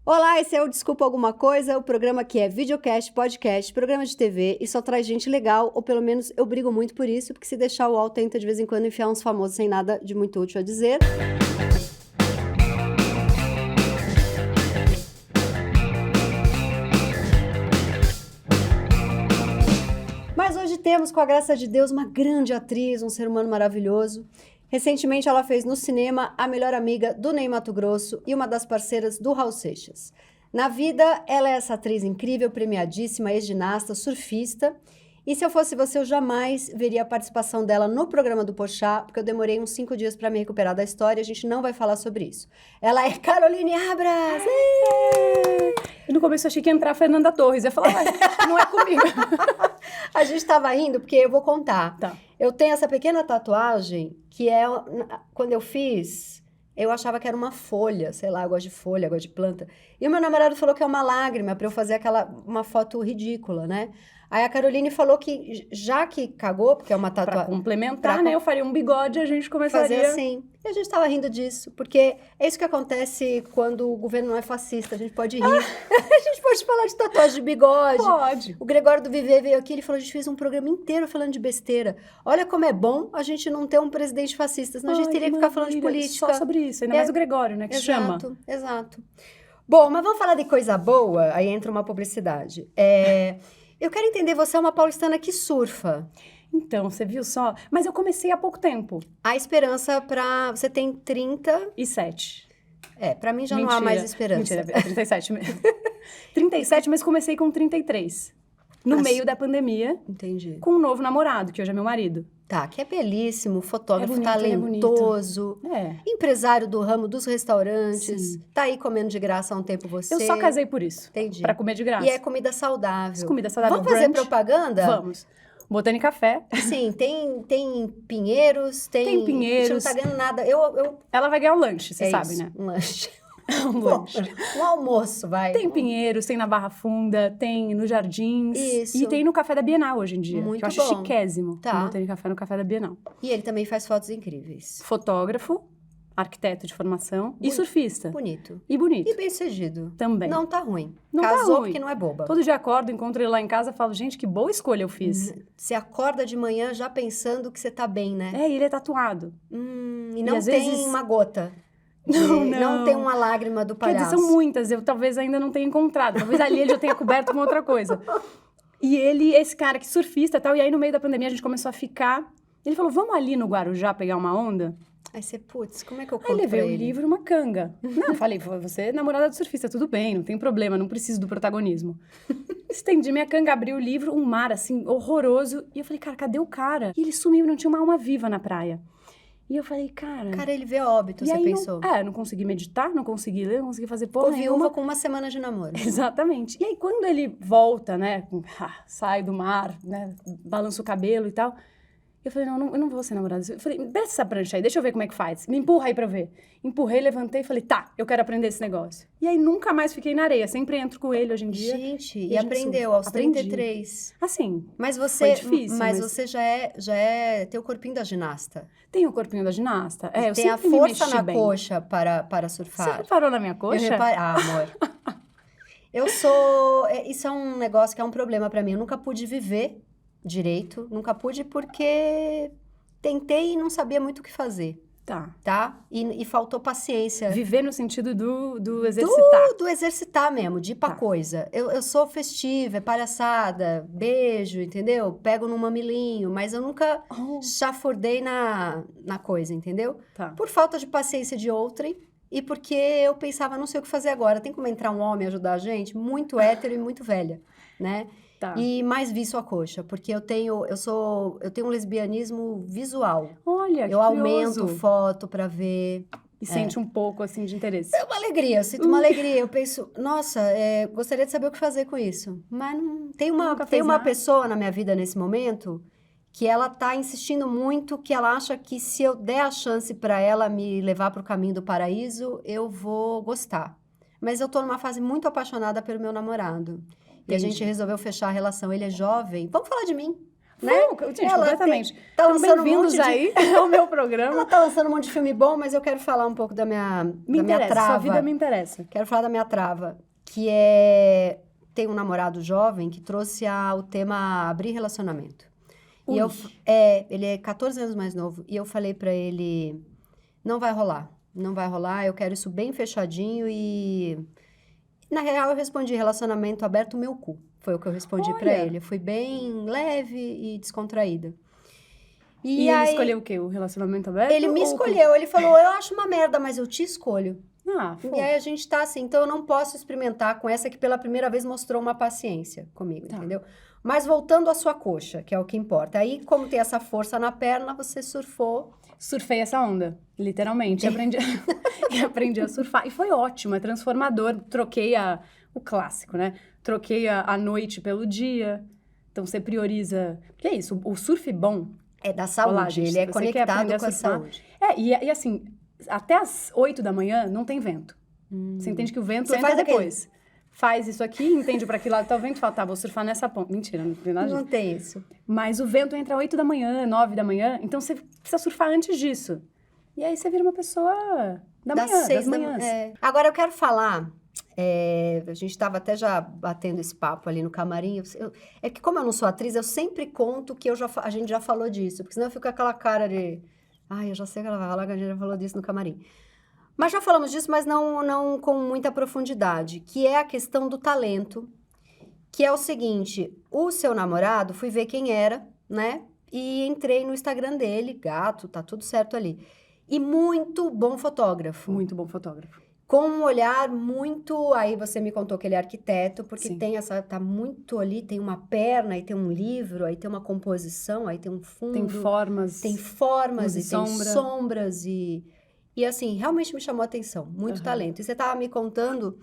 Olá, esse é o Desculpa Alguma Coisa, o programa que é videocast, podcast, programa de TV e só traz gente legal, ou pelo menos eu brigo muito por isso, porque se deixar o UOL tenta de vez em quando enfiar uns famosos sem nada de muito útil a dizer. Mas hoje temos, com a graça de Deus, uma grande atriz, um ser humano maravilhoso. Recentemente ela fez no cinema a melhor amiga do Ney Matogrosso e uma das parceiras do Raul Seixas. Na vida, ela é essa atriz incrível, premiadíssima, ex-ginasta, surfista. E se eu fosse você, eu jamais veria a participação dela no programa do Porchat, porque eu demorei uns 5 dias para me recuperar da história e a gente não vai falar sobre isso. Ela é Caroline Abras! E no começo eu achei que ia entrar a Fernanda Torres. Eu ia falar, não é comigo. A gente estava rindo, porque eu vou contar. Tá. Eu tenho essa pequena tatuagem, que é, quando eu fiz, eu achava que era uma folha, sei lá, eu gosto de folha, eu gosto de planta. E o meu namorado falou que é uma lágrima, para eu fazer uma foto ridícula, né? Aí a Caroline falou que, já que cagou, porque é uma Pra tatuagem... complementar, né? Eu faria um bigode e a gente começaria... fazer assim. E a gente tava rindo disso, porque é isso que acontece quando o governo não é fascista, a gente pode rir. A gente pode falar de tatuagem de bigode. Pode. O Gregório do Viver veio aqui, ele falou, a gente fez um programa inteiro falando de besteira. Olha como é bom a gente não ter um presidente fascista, senão a gente teria que ficar falando de política. Só sobre isso, ainda mais o Gregório, né? Que chama. Exato. Bom, mas vamos falar de coisa boa, aí entra uma publicidade. Eu quero entender, você é uma paulistana que surfa. Então, você viu só? Mas eu comecei há pouco tempo. A esperança pra... Você tem 30... E 7. Pra mim já Mentira. não há mais esperança. Mentira, é 37 mesmo. 37, mas comecei com 33. No meio da pandemia. Entendi. Com um novo namorado, que hoje é meu marido. Tá, que é belíssimo, fotógrafo Ele é bonito. talentoso, empresário do ramo dos restaurantes, Sim. tá aí comendo de graça há um tempo você. Eu só casei por isso. Entendi. Pra comer de graça. E é comida saudável. Comida saudável. Vamos fazer brunch. propaganda? Vamos. Botânica Café. Sim, tem pinheiros, Tem pinheiros. A gente não tá ganhando nada. Ela vai ganhar um lanche, você sabe, isso, né? um lanche. Um lanche. Um almoço, vai. Tem Pinheiros, tem na Barra Funda, tem no Jardins. Isso. E tem no Café da Bienal hoje em dia. Muito que eu acho bom. chiquésimo. Tá. Botânica Café no Café da Bienal. E ele também faz fotos incríveis. Fotógrafo, arquiteto de formação e surfista. Bonito. E bonito. E bem-sucedido. Também. Não tá ruim. Não tá Casou ruim. porque não é boba. Todo dia acordo, encontro ele lá em casa e falo, gente, que boa escolha eu fiz. Você acorda de manhã já pensando que você tá bem, né? E ele é tatuado. E não às tem vezes- uma gota. Não. tem uma lágrima do Quer dizer, palhaço. são muitas, eu talvez ainda não tenha encontrado. Talvez ali ele já tenha coberto com outra coisa. E ele, esse cara que surfista e tal, e aí no meio da pandemia a gente começou a ficar... Ele falou, vamos ali no Guarujá pegar uma onda? Aí você, putz, como é que eu Aí conto levei pra o ele? livro e uma canga. Não, falei, você é namorada do surfista, tudo bem, não tem problema, não preciso do protagonismo. Estendi minha canga, abri o livro, um mar, assim, horroroso. E eu falei, cara, cadê o cara? E ele sumiu, não tinha uma alma viva na praia. E eu falei, cara... Cara, ele vê óbito, e você aí pensou. não consegui meditar, não consegui ler, não consegui fazer porra Ficou viúva nenhuma. com uma semana de namoro. Exatamente. E aí, quando ele volta, né, sai do mar, né, balança o cabelo e tal, eu falei, não, eu não vou ser namorada. Eu falei, desce essa prancha aí, deixa eu ver como é que faz. Me empurra aí pra eu ver. Empurrei, levantei e falei, tá, eu quero aprender esse negócio. E aí, nunca mais fiquei na areia. Sempre entro com ele hoje em dia. Gente, a e gente aprendeu surfa. aos Aprendi. 33. Assim, Mas foi você, difícil, mas mas- você já é tem o corpinho da ginasta. tem o corpinho da ginasta. Eu Tem a sempre me força mexi na bem. coxa para Você surfar. reparou na minha Eu coxa? reparei. Ah, amor. Eu sou... Isso é um negócio que é um problema pra mim. Eu nunca pude viver direito. Nunca pude porque tentei e não sabia muito o que fazer, Tá. tá? E faltou paciência. Viver no sentido do exercitar. Do exercitar mesmo, de ir pra Tá. coisa. Eu sou festiva, é palhaçada, beijo, entendeu? Pego no mamilinho, mas eu nunca chafurdei na coisa, entendeu? Tá. Por falta de paciência de outrem e porque eu pensava, não sei o que fazer agora. Tem como entrar um homem e ajudar a gente? Muito hétero e muito velha, né? Tá. E mais vi sua coxa, porque eu tenho um lesbianismo visual. Olha, que Eu aumento curioso. foto pra ver. E sente um pouco, assim, de interesse. É uma alegria, eu sinto uma alegria. Eu penso, nossa, gostaria de saber o que fazer com isso. Mas não tem Nunca tem fez uma nada? pessoa na minha vida nesse momento que ela tá insistindo muito, que ela acha que se eu der a chance pra ela me levar pro caminho do paraíso, eu vou gostar. Mas eu tô numa fase muito apaixonada pelo meu namorado. E a Entendi. gente resolveu fechar a relação. Ele é jovem. Vamos falar de mim. né? Gente, Ela completamente. tá Então, lançando um bem-vindos monte de- aí ao meu programa. Ela tá lançando um monte de filme bom, mas eu quero falar um pouco da minha, Me da minha interessa, trava. sua vida me interessa. Quero falar da minha trava, que é... Tem um namorado jovem que trouxe o tema abrir relacionamento. E Ui. ele é 14 anos mais novo. E eu falei pra ele, não vai rolar. Não vai rolar, eu quero isso bem fechadinho e... Na real, eu respondi relacionamento aberto, meu cu. Foi o que eu respondi pra Olha. ele. Eu fui bem leve e descontraída. E ele escolheu o quê? O relacionamento aberto? Ele me ou- escolheu. Ele falou, eu acho uma merda, mas eu te escolho. Ah, E fofo. aí a gente tá assim, então eu não posso experimentar com essa que pela primeira vez mostrou uma paciência comigo, Tá. entendeu? Mas voltando à sua coxa, que é o que importa. Aí, como tem essa força na perna, você surfou. Surfei essa onda, literalmente. Aprendi a surfar. E foi ótimo, é transformador. Troquei o clássico, né? Troquei a noite pelo dia. Então, você prioriza... Porque é isso, o surf bom... É da saúde, Olá, gente, ele é se você quer conectado aprender com a a surfar, saúde. E assim, até às 8 da manhã não tem vento. Você entende que o vento Você entra faz aquele- depois. Faz isso aqui, entende pra que lado tá o vento, fala, tá, vou surfar nessa ponta. Mentira, não tem nada disso. Não tem isso. Mas o vento entra às 8 da manhã, 9 da manhã, então você precisa surfar antes disso. E aí você vira uma pessoa das manhãs. Agora eu quero falar, a gente estava até já batendo esse papo ali no camarim. É que como eu não sou atriz, eu sempre conto que a gente já falou disso, porque senão eu fico com aquela cara de... Ai, eu já sei que ela vai falar que a gente já falou disso no camarim. Mas já falamos disso, mas não com muita profundidade, que é a questão do talento, que é o seguinte, o seu namorado, fui ver quem era, né? E entrei no Instagram dele, gato, tá tudo certo ali. E muito bom fotógrafo. Muito bom fotógrafo. Com um olhar muito... Aí você me contou que ele é arquiteto, porque Sim. tem essa... Tá muito ali, tem uma perna, aí tem um livro, aí tem uma composição, aí tem um fundo. Tem formas. Tem formas luz e e tem sombra. sombras e assim, realmente me chamou a atenção. Muito Aham. talento. E você tava me contando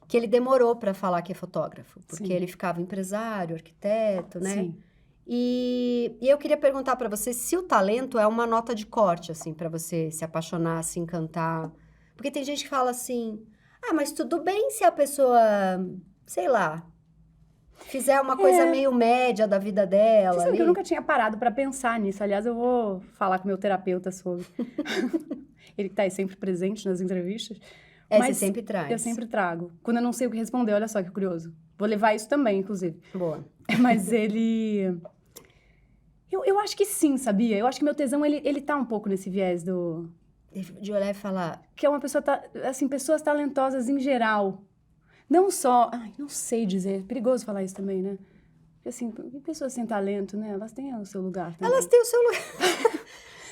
que ele demorou para falar que é fotógrafo, porque Sim. ele ficava empresário, arquiteto, né? Sim. E eu queria perguntar para você se o talento é uma nota de corte, assim, para você se apaixonar, se encantar. Porque tem gente que fala assim, mas tudo bem se a pessoa, sei lá, fizer uma coisa meio média da vida dela. Você sabe ali. que eu nunca tinha parado pra pensar nisso. Aliás, eu vou falar com meu terapeuta sobre. Ele que tá aí sempre presente nas entrevistas. Você sempre traz. Eu sempre trago. Quando eu não sei o que responder, olha só que curioso. Vou levar isso também, inclusive. Boa. Mas ele... Eu acho que sim, sabia? Eu acho que meu tesão, ele tá um pouco nesse viés do... De olhar e falar, Que é uma pessoa... Assim, pessoas talentosas em geral. Não só... Ai, não sei dizer. É perigoso falar isso também, né? Porque, assim, pessoas sem talento, né? Elas têm o seu lugar também. elas têm o seu lugar.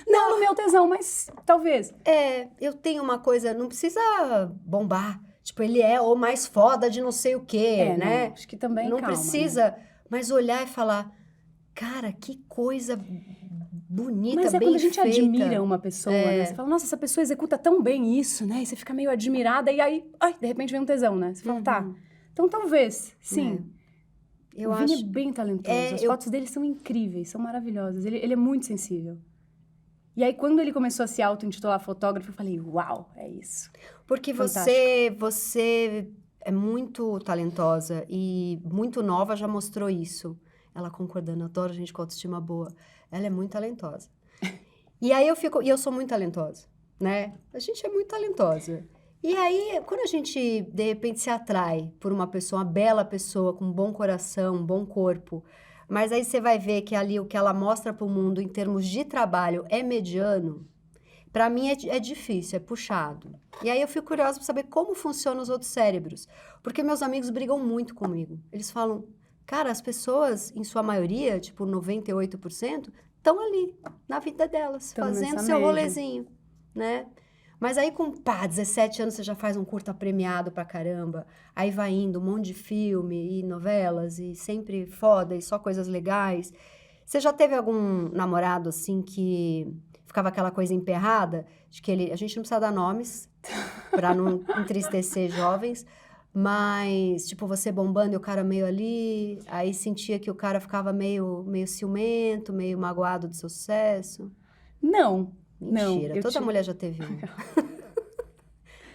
Não no meu tesão, mas talvez. Eu tenho uma coisa, não precisa bombar. Tipo, ele é o mais foda de não sei o quê, né? Não, acho que também Não calma, precisa, mas olhar e falar, cara, que coisa bonita, Mas bem quando a gente feita. admira uma pessoa, né? Você fala, nossa, essa pessoa executa tão bem isso, né? E você fica meio admirada e aí, de repente vem um tesão, né? Você fala, tá, então talvez, sim. Eu o Vini acho... é bem talentoso, as fotos dele são incríveis, são maravilhosas, ele é muito sensível. E aí, quando ele começou a se auto-intitular fotógrafo, eu falei, uau, é isso. Porque Fantástico. você é muito talentosa e muito nova já mostrou isso. Ela concordando, adoro gente com autoestima boa. Ela é muito talentosa. E aí e eu sou muito talentosa, né? A gente é muito talentosa. E aí, quando a gente, de repente, se atrai por uma pessoa, uma bela pessoa, com um bom coração, um bom corpo, mas aí você vai ver que ali o que ela mostra para o mundo em termos de trabalho é mediano, para mim é difícil, é puxado. E aí eu fico curiosa para saber como funcionam os outros cérebros. Porque meus amigos brigam muito comigo. Eles falam, cara, as pessoas, em sua maioria, tipo 98%, estão ali, na vida delas, Tão fazendo nessa seu mesma. rolezinho, né? Mas aí com, 17 anos você já faz um curta premiado pra caramba, aí vai indo um monte de filme e novelas e sempre foda e só coisas legais. Você já teve algum namorado, assim, que ficava aquela coisa emperrada? De que a gente não precisa dar nomes pra não entristecer jovens, mas, tipo, você bombando e o cara meio ali, aí sentia que o cara ficava meio ciumento, meio magoado do seu sucesso. Não. Mentira, eu toda mulher já teve um.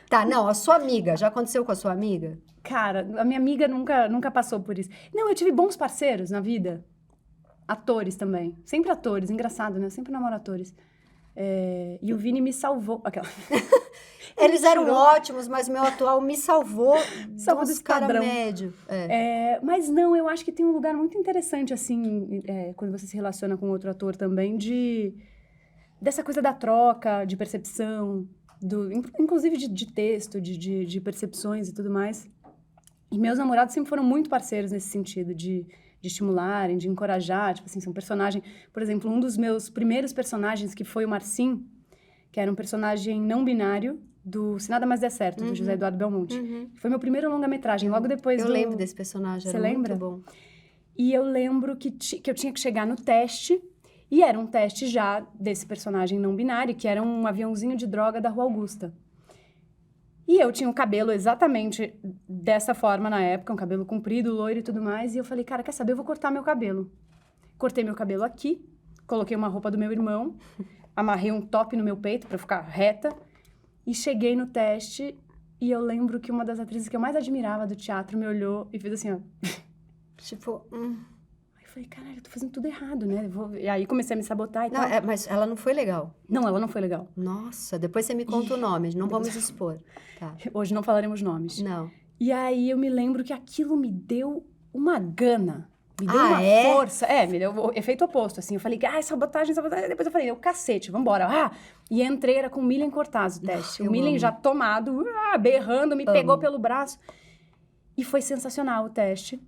Tá, não, a sua amiga, já aconteceu com a sua amiga? Cara, a minha amiga nunca passou por isso. Não, eu tive bons parceiros na vida. atores também. Sempre atores, engraçado, né? Eu sempre namoro atores. E o Vini me salvou. Aquela. Eles eram ótimos, mas o meu atual me salvou Desse padrão. médio. Mas não, eu acho que tem um lugar muito interessante, assim, quando você se relaciona com outro ator também, dessa coisa da troca, de percepção, inclusive de texto, de percepções e tudo mais. E meus namorados sempre foram muito parceiros nesse sentido, de estimularem, de encorajar, tipo assim, são personagem... Por exemplo, um dos meus primeiros personagens, que foi o Marcim, que era um personagem não binário, do Se Nada Mais Der Certo, do José Eduardo Belmonte. Foi meu primeiro longa-metragem, logo depois Eu lembro desse personagem, Você era lembra? muito bom. E eu lembro que eu tinha que chegar no teste, e era um teste já desse personagem não binário, que era um aviãozinho de droga da Rua Augusta. E eu tinha o cabelo exatamente dessa forma na época, um cabelo comprido, loiro e tudo mais, e eu falei, cara, quer saber, eu vou cortar meu cabelo. Cortei meu cabelo aqui, coloquei uma roupa do meu irmão, amarrei um top no meu peito pra ficar reta, e cheguei no teste, e eu lembro que uma das atrizes que eu mais admirava do teatro me olhou e fez assim, ó. Tipo... Aí eu falei, caralho, eu tô fazendo tudo errado, né? E aí comecei a me sabotar e Não, tal. mas ela não foi legal. Não, ela não foi legal. Nossa, depois você me conta o nome, não vamos expor. Tá. Hoje não falaremos nomes. Não. E aí eu me lembro que aquilo me deu uma gana. Me deu Ah, uma é? força. Me deu o efeito oposto, assim. Eu falei, sabotagem. Depois eu falei, o cacete, vambora. E entrei, era com o Milen Cortaz o teste. O Milen já tomado, berrando, me pegou pelo braço. E foi sensacional o teste.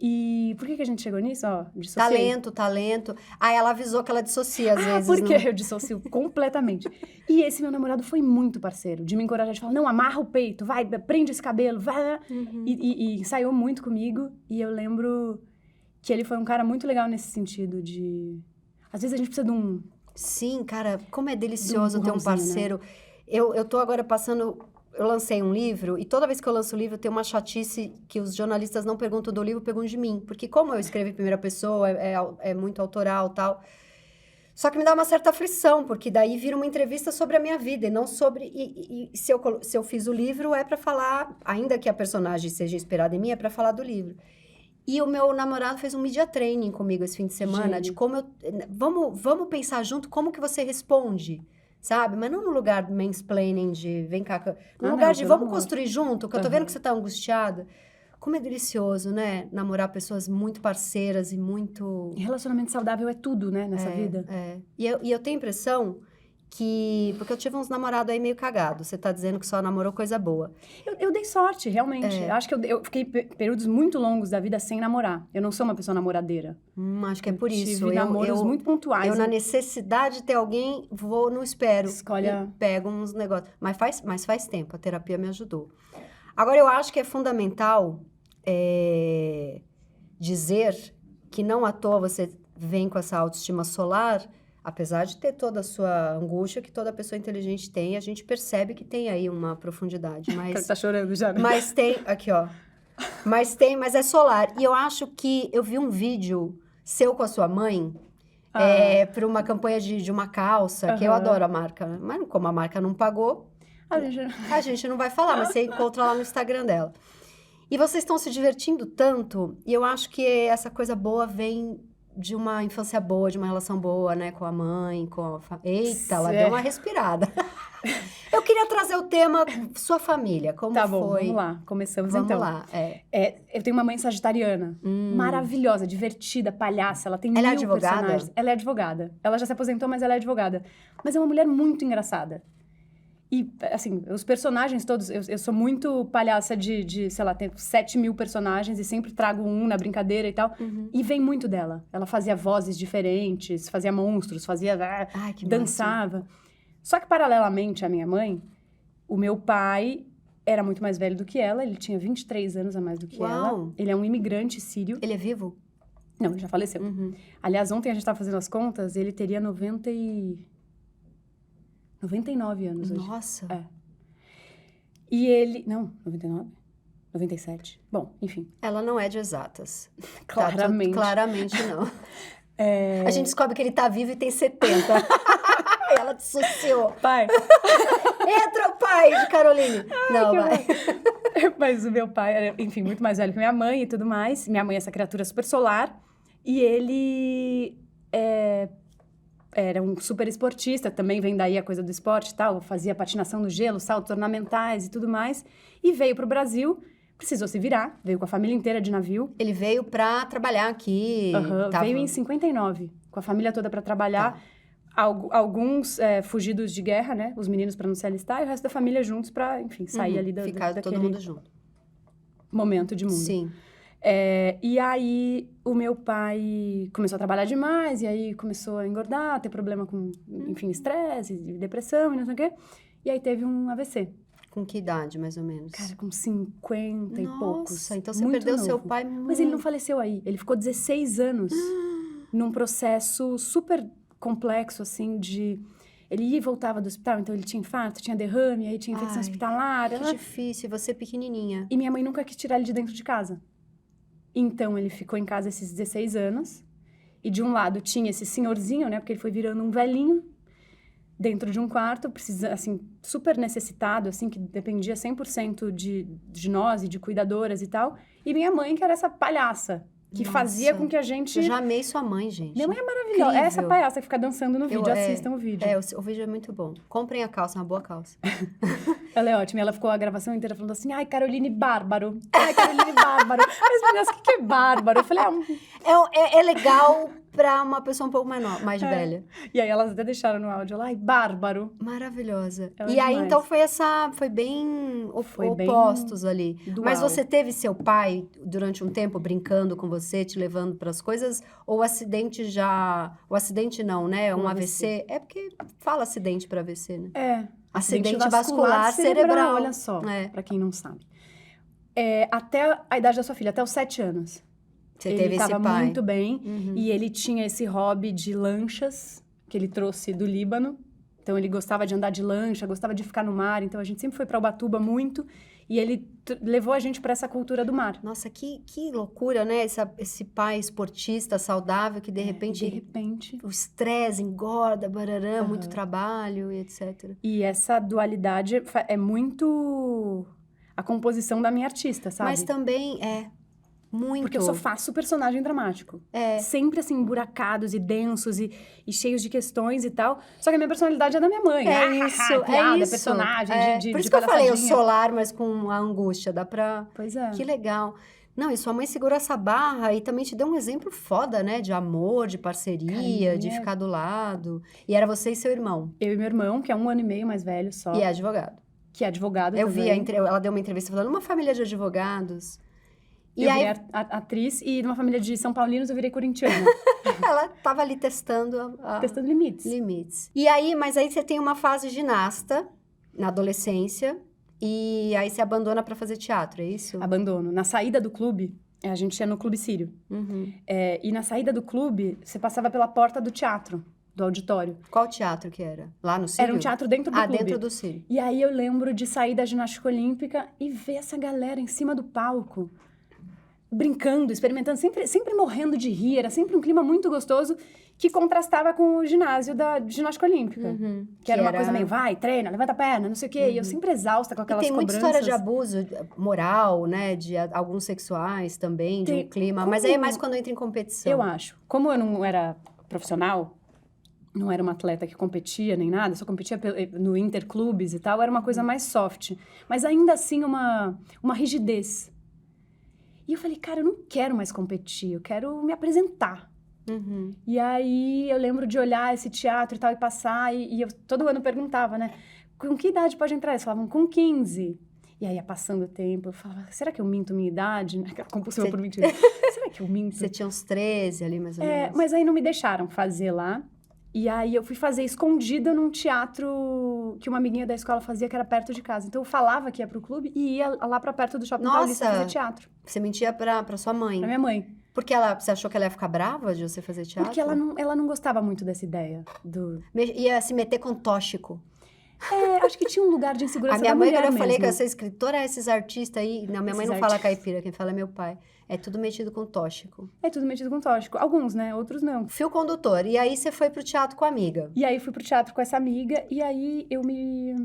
E por que a gente chegou nisso? Ó, dissociei. Talento. Aí ela avisou que ela dissocia às vezes. Porque não... eu dissocio completamente. E esse meu namorado foi muito parceiro, de me encorajar, de falar, não, amarra o peito, vai, prende esse cabelo, vai. E ensaiou muito comigo. E eu lembro que ele foi um cara muito legal nesse sentido de... Às vezes a gente precisa de um... Sim, cara, como é delicioso ter um empurrãozinho, parceiro. Né? Eu tô agora passando... Eu lancei um livro, e toda vez que eu lanço o livro, tem uma chatice que os jornalistas não perguntam do livro, perguntam de mim. Porque como eu escrevo em primeira pessoa, é muito autoral e tal. Só que me dá uma certa aflição, porque daí vira uma entrevista sobre a minha vida, e não sobre... E se eu fiz o livro, é para falar, ainda que a personagem seja inspirada em mim, é para falar do livro. E o meu namorado fez um media training comigo esse fim de semana, de como eu... Vamos pensar junto como que você responde, sabe? Mas não no lugar do mansplaining de vem cá... No lugar de vamos construir junto, que eu tô vendo que você tá angustiada. Como é delicioso, né? Namorar pessoas muito parceiras e muito... Relacionamento saudável é tudo, né? Nessa vida. E eu tenho a impressão que... Porque eu tive uns namorados aí meio cagados. Você tá dizendo que só namorou coisa boa. Eu dei sorte, realmente. Eu acho que eu fiquei períodos muito longos da vida sem namorar. Eu não sou uma pessoa namoradeira. Acho que é por isso. Tive namoros muito pontuais. Eu, na necessidade de ter alguém, não espero. Pego uns negócios. Mas faz tempo, a terapia me ajudou. Agora, eu acho que é fundamental dizer que não à toa você vem com essa autoestima solar, apesar de ter toda a sua angústia que toda pessoa inteligente tem, a gente percebe que tem aí uma profundidade. Mas, tá chorando já, né? Mas tem, aqui ó, mas é solar. E eu acho que eu vi um vídeo seu com a sua mãe, para uma campanha de uma calça, que eu adoro a marca, mas como a marca não pagou, a gente não vai falar, mas você encontra lá no Instagram dela. E vocês estão se divertindo tanto, e eu acho que essa coisa boa vem de uma infância boa, de uma relação boa, né? Com a mãe, com a Eita, ela deu uma respirada. Eu queria trazer o tema sua família, como tá foi? Bom, vamos lá, começamos vamos então. Vamos lá, eu tenho uma mãe sagitariana, maravilhosa, divertida, palhaça, ela tem mil personagens. Ela é advogada. Ela já se aposentou, mas ela é advogada. Mas é uma mulher muito engraçada. E, assim, os personagens todos... Eu sou muito palhaça sei lá, tenho 7.000 personagens e sempre trago um na brincadeira e tal. E vem muito dela. Ela fazia vozes diferentes, fazia monstros, dançava. Massa. Só que, paralelamente à minha mãe, o meu pai era muito mais velho do que ela. Ele tinha 23 anos a mais do que ela. Ele é um imigrante sírio. Ele é vivo? Não, ele já faleceu. Aliás, ontem a gente estava fazendo as contas, ele teria 99 anos hoje. Nossa! E ele... Não, 99? 97. Bom, enfim. Ela não é de exatas. Claramente. Claramente não. A gente descobre que ele tá vivo e tem 70. Ela dissociou. Pai. Entra o pai de Caroline. Não, vai. Mas o meu pai era, enfim, muito mais velho que minha mãe e tudo mais. Minha mãe é essa criatura super solar. E ele era um super esportista, também vem daí a coisa do esporte e tal, fazia patinação no gelo, saltos ornamentais e tudo mais. E veio pro Brasil, precisou se virar, veio com a família inteira de navio. Ele veio pra trabalhar aqui. Veio em 59, com a família toda para trabalhar. Tá. Alguns fugidos de guerra, né? Os meninos para não se alistar, e o resto da família juntos para, enfim, sair ali Ficar todo mundo junto. Momento de mundo. Sim. E aí, o meu pai começou a trabalhar demais, e aí começou a engordar, ter problema com, enfim, estresse, depressão e não sei o quê. E aí teve um AVC. Com que idade, mais ou menos? Cara, com 50 e poucos. Nossa, então você muito perdeu novo. seu pai muito... Mas ele não faleceu aí. Ele ficou 16 anos num processo super complexo, assim, de... Ele ia e voltava do hospital, então ele tinha infarto, tinha derrame, aí tinha infecção hospitalar. Que difícil, você pequenininha. E minha mãe nunca quis tirar ele de dentro de casa. Então, ele ficou em casa esses 16 anos. E de um lado tinha esse senhorzinho, né? Porque ele foi virando um velhinho dentro de um quarto, assim, super necessitado, assim, que dependia 100% de nós e de cuidadoras e tal. E minha mãe, que era essa palhaça, que fazia com que a gente... Eu já amei sua mãe, gente. Minha mãe é maravilhosa. Incrível. É essa palhaça que fica dançando no vídeo. Assistam o vídeo. O vídeo é muito bom. Comprem a calça, uma boa calça. Ela é ótima. Ela ficou a gravação inteira falando assim, ai, Caroline Bárbaro. Ai, Caroline Bárbaro. As meninas, o que é Bárbaro? Eu falei, É legal pra uma pessoa um pouco mais velha. E aí elas até deixaram no áudio lá, ai, Bárbaro. Maravilhosa. Ela E aí, demais. então, foi bem opostos ali. Dual. Mas você teve seu pai, durante um tempo, brincando com você, te levando pras coisas? Ou o acidente já... O acidente não, né? Um AVC. É porque fala acidente pra AVC, né? Acidente vascular cerebral. Olha só, pra quem não sabe. Até a idade da sua filha, até os 7 anos. Você teve esse pai. Ele estava muito bem. E ele tinha esse hobby de lanchas, que ele trouxe do Líbano. Então, ele gostava de andar de lancha, gostava de ficar no mar. Então, a gente sempre foi para Ubatuba muito. E ele levou a gente para essa cultura do mar. Nossa, que loucura, né? Esse pai esportista, saudável, que de repente... O estresse engorda, barará, muito trabalho e etc. E essa dualidade é muito a composição da minha artista, sabe? Mas também muito. Porque eu só faço personagem dramático. Sempre, assim, emburacados e densos e cheios de questões e tal. Só que a minha personalidade é da minha mãe. Piada, personagem, de Por isso que eu falei, o palhaçadinha. Solar, mas com a angústia. Dá pra... Pois é. Que legal. Não, e sua mãe segurou essa barra e também te deu um exemplo foda, né? De amor, de parceria, de ficar do lado. E era você e seu irmão. Eu e meu irmão, que é 1 ano e meio mais velho só. E é advogado. Que é advogado Eu também. vi, ela deu uma entrevista falando, uma família de advogados... Eu virei atriz e numa família de São Paulinos eu virei corintiana. Ela tava ali testando... Testando limites. E aí, mas aí você tem uma fase ginasta, na adolescência, e aí você abandona pra fazer teatro, é isso? Abandono. Na saída do clube, a gente ia no Clube Sírio. E na saída do clube, você passava pela porta do teatro, do auditório. Qual teatro que era? Lá no Sírio? Era um teatro dentro do clube. Dentro do Sírio. E aí eu lembro de sair da ginástica olímpica e ver essa galera em cima do palco, brincando, experimentando, sempre morrendo de rir. Era sempre um clima muito gostoso que contrastava com o ginásio da ginástica olímpica. Que era uma coisa meio, vai, treina, levanta a perna, não sei o quê. E eu sempre exausta com aquelas cobranças. Tem muita história de abuso moral, né? De alguns sexuais também, de um clima. Mas aí é mais quando entra em competição. Eu acho. Como eu não era profissional, não era uma atleta que competia nem nada, só competia no interclubes e tal, era uma coisa mais soft. Mas ainda assim uma rigidez. E eu falei, cara, eu não quero mais competir, eu quero me apresentar. E aí eu lembro de olhar esse teatro e tal, e passar, e eu todo ano perguntava, né? Com que idade pode entrar? Eles falavam, com 15. E aí ia passando o tempo, eu falava, será que eu minto minha idade? Aquela compulsão por mentira. Será que eu minto? Você tinha uns 13 ali, mais ou menos. Mas aí não me deixaram fazer lá. E aí eu fui fazer escondida num teatro que uma amiguinha da escola fazia, que era perto de casa. Então eu falava que ia pro clube e ia lá pra perto do Shopping Paulista fazer teatro. Você mentia pra sua mãe? Pra minha mãe. Porque você achou que ela ia ficar brava de você fazer teatro? Porque ela não gostava muito dessa ideia Ia se meter com tóxico. Acho que tinha um lugar de insegurança. A minha mãe, quando eu falei mesmo. que ia ser escritora, esses artistas aí... Não, minha mãe não fala caipira, quem fala é meu pai. É tudo metido com tóxico. É tudo metido com tóxico. Alguns, né? Outros não. Fio condutor. E aí você foi pro teatro com a amiga. E aí fui pro teatro com essa amiga. E aí eu me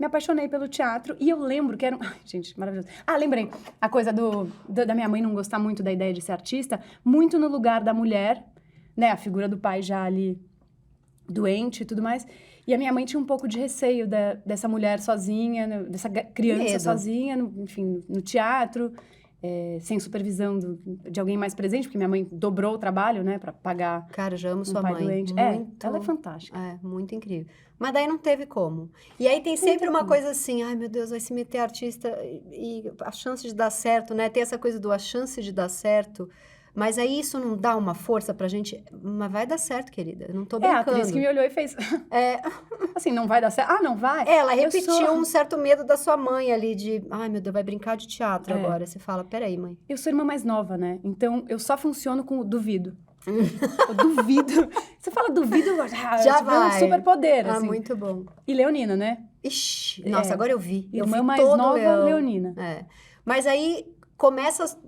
me apaixonei pelo teatro e eu lembro que era Ai, gente, maravilhoso. Ah, lembrei. A coisa da minha mãe não gostar muito da ideia de ser artista, muito no lugar da mulher, né? A figura do pai já ali doente e tudo mais. E a minha mãe tinha um pouco de receio dessa mulher sozinha, dessa criança Medo. sozinha, enfim, no teatro, sem supervisão de alguém mais presente, porque minha mãe dobrou o trabalho, né, pra pagar Cara, eu já amo um sua pai mãe. doente. Muito. Ela é fantástica. É, muito incrível. Mas daí não teve como. E aí tem sempre uma coisa assim, ai meu Deus, vai se meter artista e a chance de dar certo, né? Tem essa coisa do a chance de dar certo. Mas aí isso não dá uma força pra gente. Mas vai dar certo, querida. Eu não tô A brincando. atriz que me olhou e fez... Assim, não vai dar certo? Ah, não vai? Ela Eu repetiu sou- um certo medo da sua mãe ali de, ai meu Deus, vai brincar de teatro É. agora. Você fala, peraí, mãe. Eu sou irmã mais nova, né? Então, eu só funciono com o duvido. Eu duvido. Você fala duvido, Já tipo, é um vai. super-poder, Ah, assim. muito bom. E leonina, né? Ixi, nossa, agora eu vi. Eu Irmã vi mais todo nova, Leão. leonina. É. Mas aí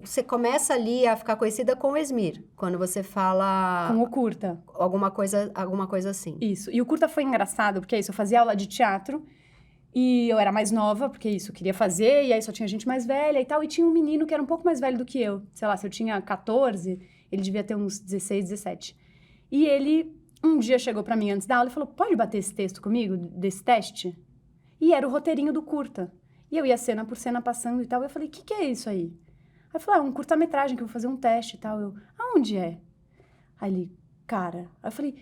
você começa ali a ficar conhecida com o Esmir, quando você fala Com o curta. alguma coisa assim. Isso. E o curta foi engraçado, porque é isso, eu fazia aula de teatro e eu era mais nova, porque isso, eu queria fazer, e aí só tinha gente mais velha e tal, e tinha um menino que era um pouco mais velho do que eu. Sei lá, se eu tinha 14, ele devia ter uns 16, 17. E ele, um dia chegou pra mim antes da aula e falou, pode bater esse texto comigo, desse teste? E era o roteirinho do curta. E eu ia cena por cena passando e tal, e eu falei, o que é isso aí? Aí eu falei, um curta-metragem que eu vou fazer um teste e tal. Eu, aonde é? Aí ele, cara... Aí eu falei,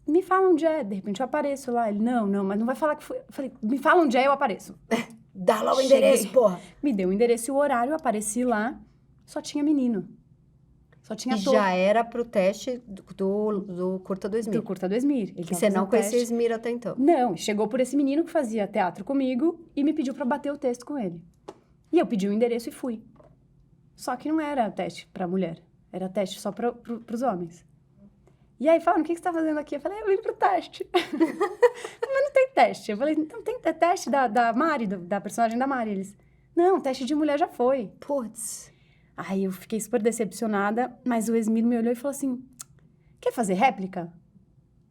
me fala onde é. De repente eu apareço lá. Ele, não, mas não vai falar que foi... Eu falei, me fala onde é, eu apareço. Dá lá o Cheguei. endereço, porra. Me deu o endereço e o horário, eu apareci lá. Só tinha menino. Só tinha E ator. já era pro teste do Curta do Esmir. Do curta do Esmir. Ele Que tava você não fazendo conhecia teste. Esmir até então. Não, chegou por esse menino que fazia teatro comigo e me pediu pra bater o texto com ele. E eu pedi o endereço e fui. Só que não era teste pra mulher, era teste só pros homens. E aí falaram, o que você tá fazendo aqui? Eu falei, eu vim pro teste. Mas não tem teste. Eu falei, não tem teste da Mari, da personagem da Mari. Eles, não, teste de mulher já foi. Putz. Aí eu fiquei super decepcionada, mas o Esmir me olhou e falou assim, quer fazer réplica?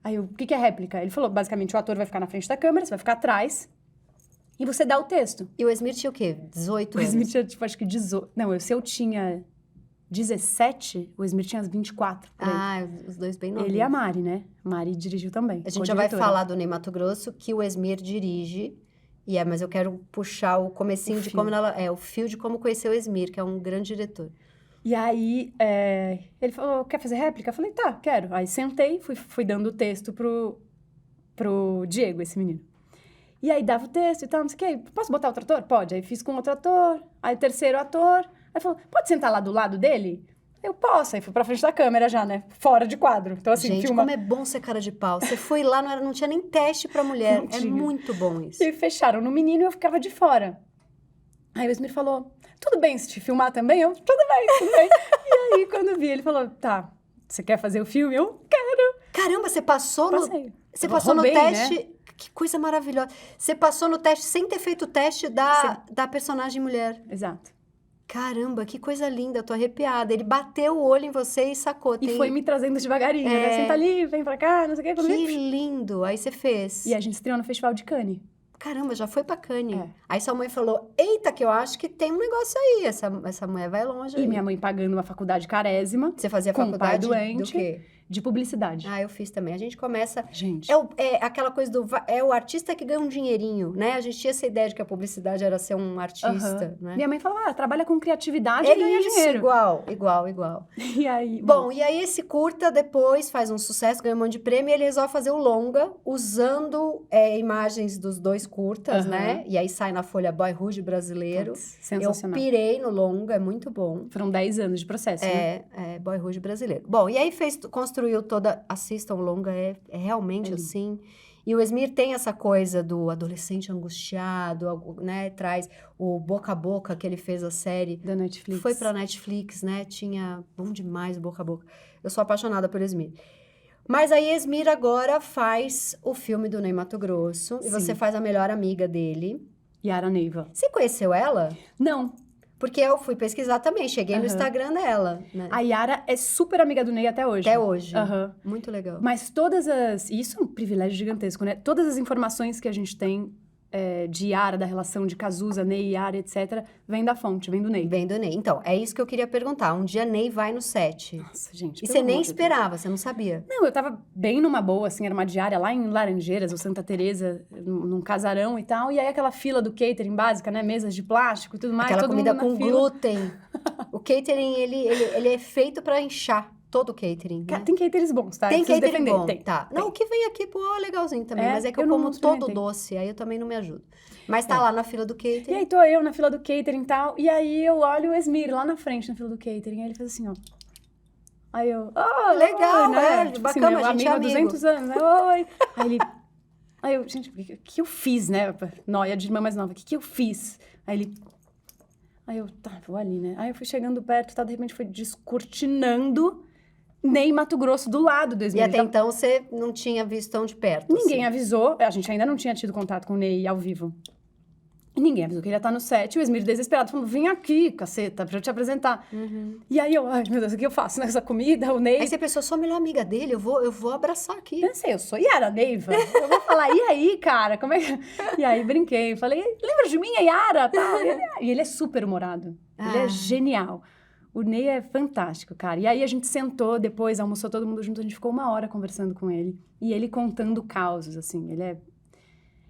Aí eu, o que é réplica? Ele falou, basicamente, o ator vai ficar na frente da câmera, você vai ficar atrás, e você dá o texto. E o Esmir tinha o quê? 18 O anos? Esmir tinha, tipo, acho que 18. Não, se eu tinha 17, o Esmir tinha 24. Por aí. Ah, os dois bem novinhos. Ele e a Mari, né? A Mari dirigiu também. A gente já vai co-diretora. falar do Ney Matogrosso, que o Esmir dirige. Mas eu quero puxar o comecinho O de fio. como ela... o fio de como conhecer o Esmir, que é um grande diretor. E aí, ele falou, quer fazer réplica? Eu falei, tá, quero. Aí sentei, fui dando o texto pro Diego, esse menino. E aí dava o texto e tal, não sei o quê. Posso botar outro ator? Pode. Aí fiz com outro ator, aí terceiro ator. Aí falou, pode sentar lá do lado dele? Eu posso. Aí fui pra frente da câmera já, né? Fora de quadro. Então assim, Gente, filma... como é bom ser cara de pau. Você foi lá, não tinha nem teste pra mulher. Não É tinha. muito bom isso. E fecharam no menino e eu ficava de fora. Aí o Esmir falou, tudo bem se te filmar também? Eu, tudo bem. E aí, quando eu vi, ele falou, tá, você quer fazer o filme? Eu, quero. Caramba, você passou Passei. Você Eu passou roubei, no teste... né? Que coisa maravilhosa. Você passou no teste sem ter feito o teste da personagem mulher. Exato. Caramba, que coisa linda, eu tô arrepiada. Ele bateu o olho em você e sacou. E foi me trazendo devagarinho, né? Senta ali, vem pra cá, não sei o quê. Quando Que vem- lindo. Aí você fez. E a gente estreou no Festival de Cannes. Caramba, já foi pra Cannes. É. Aí sua mãe falou, eita, que eu acho que tem um negócio aí. Essa mulher vai longe aí. E minha mãe pagando uma faculdade carésima Você fazia com o pai faculdade doente. do quê? de publicidade. Ah, eu fiz também. A gente começa... Gente, É aquela coisa é o artista que ganha um dinheirinho, né? A gente tinha essa ideia de que a publicidade era ser um artista, né? minha mãe falava, trabalha com criatividade É e ganha isso, dinheiro. igual. E aí, Bom, e aí esse curta depois faz um sucesso, ganha um monte de prêmio, e ele resolve fazer o longa, usando imagens dos dois curtas, né? E aí sai na Folha Boyhood brasileiro. putz, Eu sensacional. pirei no longa, é muito bom. Foram 10 anos de processo, né? Boyhood brasileiro. Bom, e aí construiu toda... Assistam o longa, é realmente lindo. assim. E o Esmir tem essa coisa do adolescente angustiado, né? Traz o Boca a Boca, que ele fez a série. Da Netflix. Foi pra Netflix, né? Tinha... Bom demais o Boca a Boca. Eu sou apaixonada por Esmir. Mas aí Esmir agora faz o filme do Ney Matogrosso. E Sim. você faz a melhor amiga dele. Yara Neiva. Você conheceu ela? Não, Porque eu fui pesquisar também. Cheguei no Instagram dela, né? a Yara é super amiga do Ney até hoje. Até hoje. Aham. Muito legal. Mas todas as... E isso é um privilégio gigantesco, né? Todas as informações que a gente tem de Yara, da relação de Cazuza, Ney e Yara, etc., vem da fonte, vem do Ney. Vem do Ney. Então, é isso que eu queria perguntar. Um dia Ney vai no set. Nossa, gente, E pelo você nem amor de esperava, você não sabia. Deus. Não, eu tava bem numa boa, assim, era uma diária lá em Laranjeiras, ou Santa Teresa, num casarão e tal, e aí aquela fila do catering básica, né, mesas de plástico e tudo mais, Aquela todo comida mundo na com fila. glúten. O catering, ele é feito pra inchar. Todo o catering, né? Tem caterings bons, tá? Tem Eu preciso catering defender. bom, Tem, tá. tem. Não, o que vem aqui, pô, é legalzinho também. É, Mas é que eu eu não como todo experimentei. doce, aí eu também não me ajudo. Mas tá lá na fila do E catering. aí tô eu na fila do catering e tal, e aí eu olho o Esmir lá na frente, na fila do catering, aí ele fez assim, ó. Aí eu, Legal, oi, né? é, Tipo bacana, assim, meu a gente amigo é há amigo. 200 anos, né? Oi. Aí eu, gente, o que eu fiz, né? Nóia de irmã mais nova, o que eu fiz? Aí eu, tá, vou ali, né? Aí eu fui chegando perto, tá, de repente foi descortinando Ney Mato Grosso do lado do E Esmir. até então você não tinha visto tão de perto. Ninguém assim. avisou, a gente ainda não tinha tido contato com o Ney ao vivo. E ninguém avisou que ele ia estar no set. E o Esmir, desesperado, falou, vem aqui, caceta, pra eu te apresentar. E aí eu, ai, meu Deus, o que eu faço nessa comida? O Ney... Aí você pensou, sou a melhor amiga dele, eu vou abraçar aqui. Pensei, eu sou Yara Neiva. Eu vou falar, e aí, cara, como é que... E aí brinquei, falei, lembra de mim, a Yara? Tal. E ele é super humorado. Ele é genial. O Ney é fantástico, cara. E aí a gente sentou depois, almoçou todo mundo junto, a gente ficou 1 hora conversando com ele. E ele contando causos, assim. Ele é...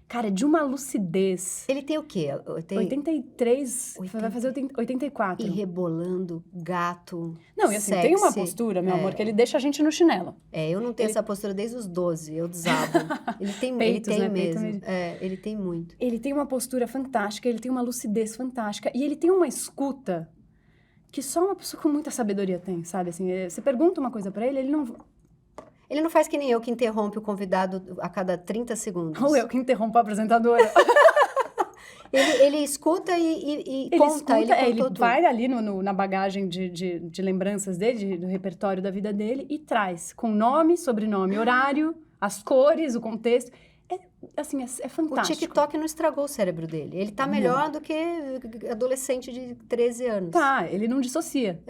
Cara, de uma lucidez. Ele tem o quê? Tem 83, vai fazer 84. e rebolando, gato, Não, e assim, sexy. tem uma postura, meu amor, que ele deixa a gente no chinelo. É, eu não tenho essa postura desde os 12, eu desabo. Peitos, ele tem né? Peito mesmo. mesmo. É, ele tem muito. Ele tem uma postura fantástica, ele tem uma lucidez fantástica. E ele tem uma escuta que só uma pessoa com muita sabedoria tem, sabe? Assim, você pergunta uma coisa pra ele, ele não... Ele não faz que nem eu, que interrompe o convidado a cada 30 segundos. Ou eu que interrompo a apresentadora. Ele escuta e Ele conta, escuta, ele ele contou tudo. vai ali na bagagem de lembranças dele, do repertório da vida dele, e traz com nome, sobrenome, horário, as cores, o contexto. Assim, é O fantástico. TikTok não estragou o cérebro dele. Ele tá melhor do que adolescente de 13 anos. Tá, ele não dissocia.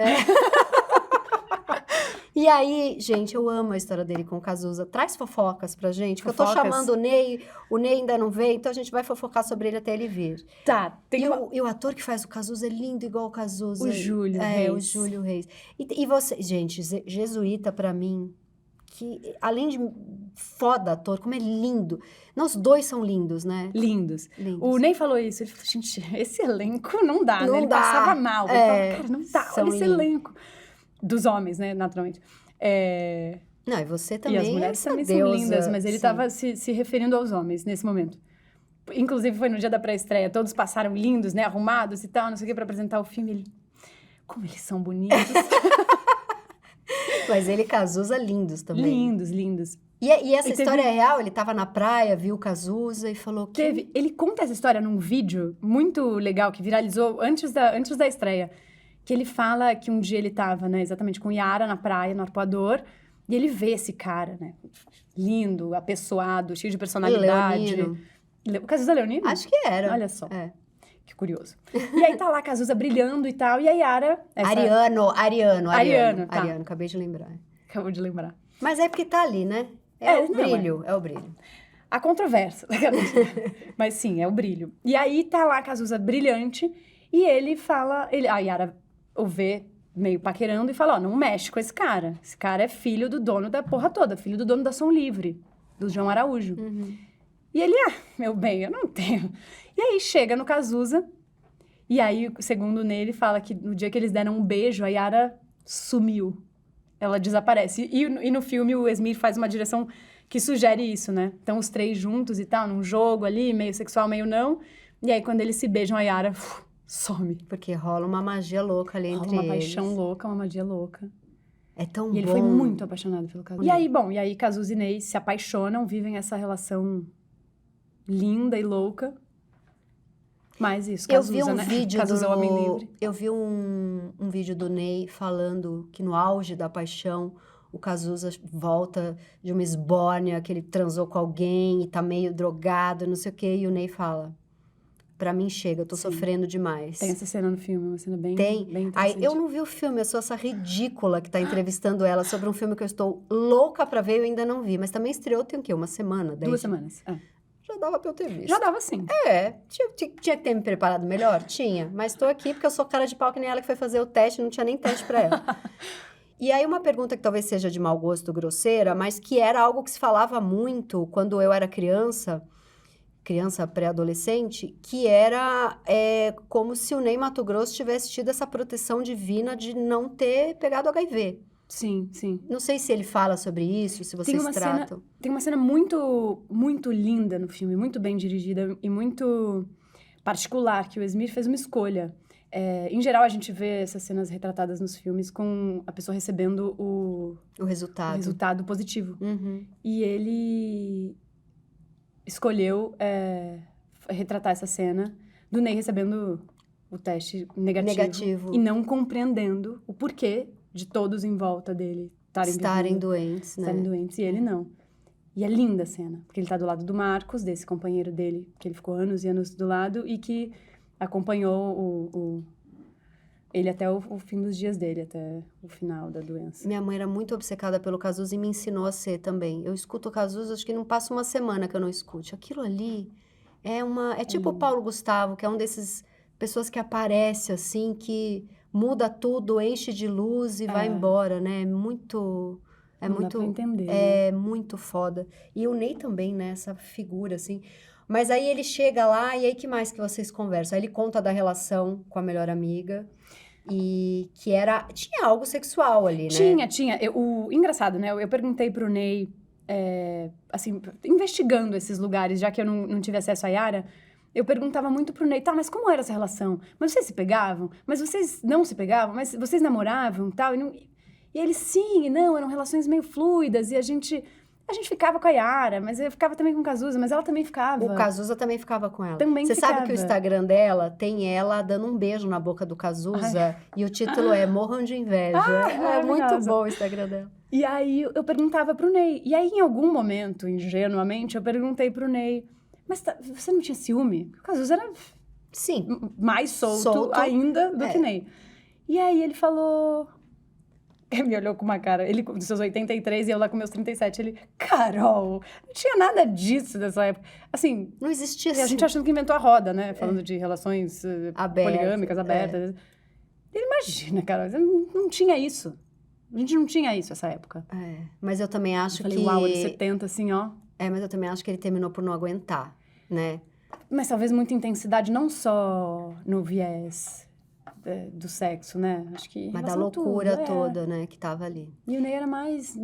E aí, gente, eu amo a história dele com o Cazuza. Traz fofocas pra gente, que eu tô Fofocas. chamando o Ney ainda não veio, então a gente vai fofocar sobre ele até ele vir. Tá, tem E o ator que faz o Cazuza é lindo igual o Cazuza. O Júlio É, o Reis. Júlio Reis. E você, gente, Jesuíta pra mim, que além de foda ator, como é lindo. Não, os dois são lindos, né? lindos. Lindos. O Ney falou isso, ele falou, gente, esse elenco não dá, Não né? Ele dá. passava mal. Ele É, falava, cara, não dá, são olha esse lindos. elenco. Dos homens, né, naturalmente. Não, e você E também as mulheres essa também são deusa, lindas, mas ele sim. estava se referindo aos homens nesse momento. Inclusive, foi no dia da pré-estreia, todos passaram lindos, né, arrumados e tal, não sei o que, pra apresentar o filme. Ele, como eles são bonitos. Mas ele e Cazuza lindos também. Lindos, lindos. E essa E teve- história é real? Ele tava na praia, viu o Cazuza e falou que... Ele conta essa história num vídeo muito legal que viralizou antes da estreia. Que ele fala que um dia ele tava, né, exatamente com Yara na praia, no Arpoador, e ele vê esse cara, né, lindo, apessoado, cheio de personalidade. Leonino. O Cazuza Leonino? Acho que era. Olha só, É. que curioso. E aí tá lá a Cazuza brilhando e tal, e a Yara... Ariano, Ariano, tá. Ariano, acabei de lembrar. Acabou de lembrar. Mas é porque tá ali, né? É o não, brilho, é o brilho. Há controvérsia. Mas sim, é o brilho. E aí tá lá a Cazuza brilhante, e ele fala... A Yara o vê meio paquerando e fala, ó, não mexe com esse cara. Esse cara é filho do dono da porra toda, filho do dono da Som Livre, do João Araújo. E ele, meu bem, eu não tenho. E aí chega no Cazuza, e aí, segundo nele, fala que no dia que eles deram um beijo, a Yara sumiu. Ela desaparece. E no filme o Esmir faz uma direção que sugere isso, né? Então os três juntos e tal, num jogo ali, meio sexual, meio não. E aí quando eles se beijam, a Yara some. Porque rola uma magia louca ali Rola entre uma eles. paixão louca, uma magia louca. É tão bom. E ele foi muito apaixonado pelo Cazuza. E aí Cazuza e Ney se apaixonam, vivem essa relação linda e louca. Mas isso, Cazuza, eu vi um né? vídeo Cazuza é o homem livre. Eu vi um vídeo do Ney falando que no auge da paixão o Cazuza volta de uma esbórnia, que ele transou com alguém e tá meio drogado, não sei o quê, e o Ney fala: pra mim chega, eu tô sofrendo demais. Tem essa cena no filme, uma cena bem, Tem. bem Aí, interessante. eu não vi o filme, eu sou essa ridícula que tá entrevistando ela sobre um filme que eu estou louca pra ver e eu ainda não vi. Mas também estreou tem o quê? Uma semana? 2 semanas. É. Já dava pra eu ter visto. Já dava sim. Tinha que ter me preparado melhor? Tinha. Mas tô aqui porque eu sou cara de pau que nem ela que foi fazer o teste, não tinha nem teste pra ela. E aí uma pergunta que talvez seja de mau gosto, grosseira, mas que era algo que se falava muito quando eu era criança pré-adolescente, que era como se o Ney Matogrosso tivesse tido essa proteção divina de não ter pegado HIV. Sim, sim. Não sei se ele fala sobre isso, se vocês tratam. Tem uma cena muito, muito linda no filme, muito bem dirigida e muito particular, que o Esmir fez uma escolha. Em geral, a gente vê essas cenas retratadas nos filmes com a pessoa recebendo o resultado positivo. Uhum. E ele escolheu retratar essa cena do Ney recebendo o teste negativo. E não compreendendo o porquê de todos em volta dele estarem doentes, né? Estarem doentes, e ele não. E é linda a cena, porque ele tá do lado do Marcos, desse companheiro dele, que ele ficou anos e anos do lado, e que acompanhou ele até o fim dos dias dele, até o final da doença. Minha mãe era muito obcecada pelo Cazuza e me ensinou a ser também. Eu escuto o Cazuza, acho que não passa uma semana que eu não escute. Aquilo ali é tipo o Paulo Gustavo, que é um desses pessoas que aparece assim, que muda tudo, enche de luz e vai embora, né? Não dá pra entender, É muito foda. E o Ney também, né? Essa figura, assim. Mas aí ele chega lá, e aí que mais que vocês conversam? Aí ele conta da relação com a melhor amiga, e que tinha algo sexual ali, né? Tinha. Engraçado, né? Eu perguntei pro Ney, assim, investigando esses lugares, já que eu não tive acesso à Yara, eu perguntava muito pro Ney, tá, mas como era essa relação? Mas vocês se pegavam? Mas vocês não se pegavam? Mas vocês namoravam e tal? E ele, sim e não, eram relações meio fluidas, e a gente ficava com a Yara, mas eu ficava também com o Cazuza, mas ela também ficava. O Cazuza também ficava com ela. Também Você ficava. sabe que o Instagram dela tem ela dando um beijo na boca do Cazuza, e o título é Morram de Inveja. É muito bom o Instagram dela. E aí eu perguntava pro Ney, e aí em algum momento, ingenuamente, eu perguntei pro Ney, mas você não tinha ciúme? O Cazuza era Sim. mais solto ainda do que Ney. E aí ele falou... Ele me olhou com uma cara, ele com seus 83 e eu lá com meus 37. Ele, Carol, não tinha nada disso nessa época. Assim... Não existia A gente achando que inventou a roda, né? Falando de relações poligâmicas, abertas. Ele, imagina, Carol, não tinha isso. A gente não tinha isso nessa época. Mas eu também acho que... Eu falei, uau, anos 70, assim, ó. Mas eu também acho que ele terminou por não aguentar, né? Mas talvez muita intensidade, não só no viés do sexo, né? Acho que mas da loucura toda, né? Que tava ali. E o Ney era mais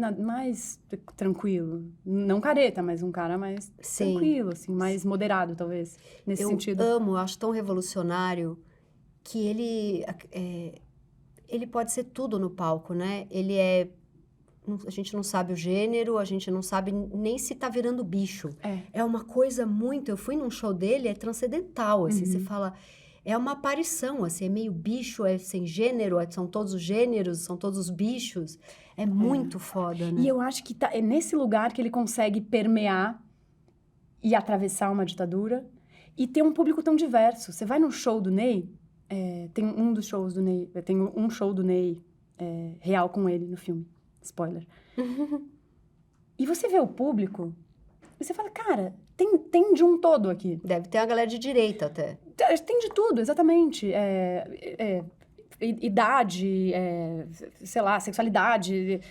tranquilo. Não careta, mas um cara mais tranquilo, assim. Mais moderado, talvez, nesse sentido. Eu acho tão revolucionário que ele pode ser tudo no palco, né? A gente não sabe o gênero, a gente não sabe nem se tá virando bicho. É uma coisa muito... Eu fui num show dele, é transcendental, assim. Você fala... É uma aparição, assim, é meio bicho, é sem gênero, são todos os gêneros, são todos os bichos. É muito foda, né? E eu acho que é nesse lugar que ele consegue permear e atravessar uma ditadura e ter um público tão diverso. Você vai num show do Ney, tem um dos shows do Ney, tem um show do Ney real com ele no filme. Spoiler. E você vê o público, e você fala, cara, tem de um todo aqui. Deve ter uma galera de direita até. Tem de tudo, exatamente. Idade, sei lá, sexualidade,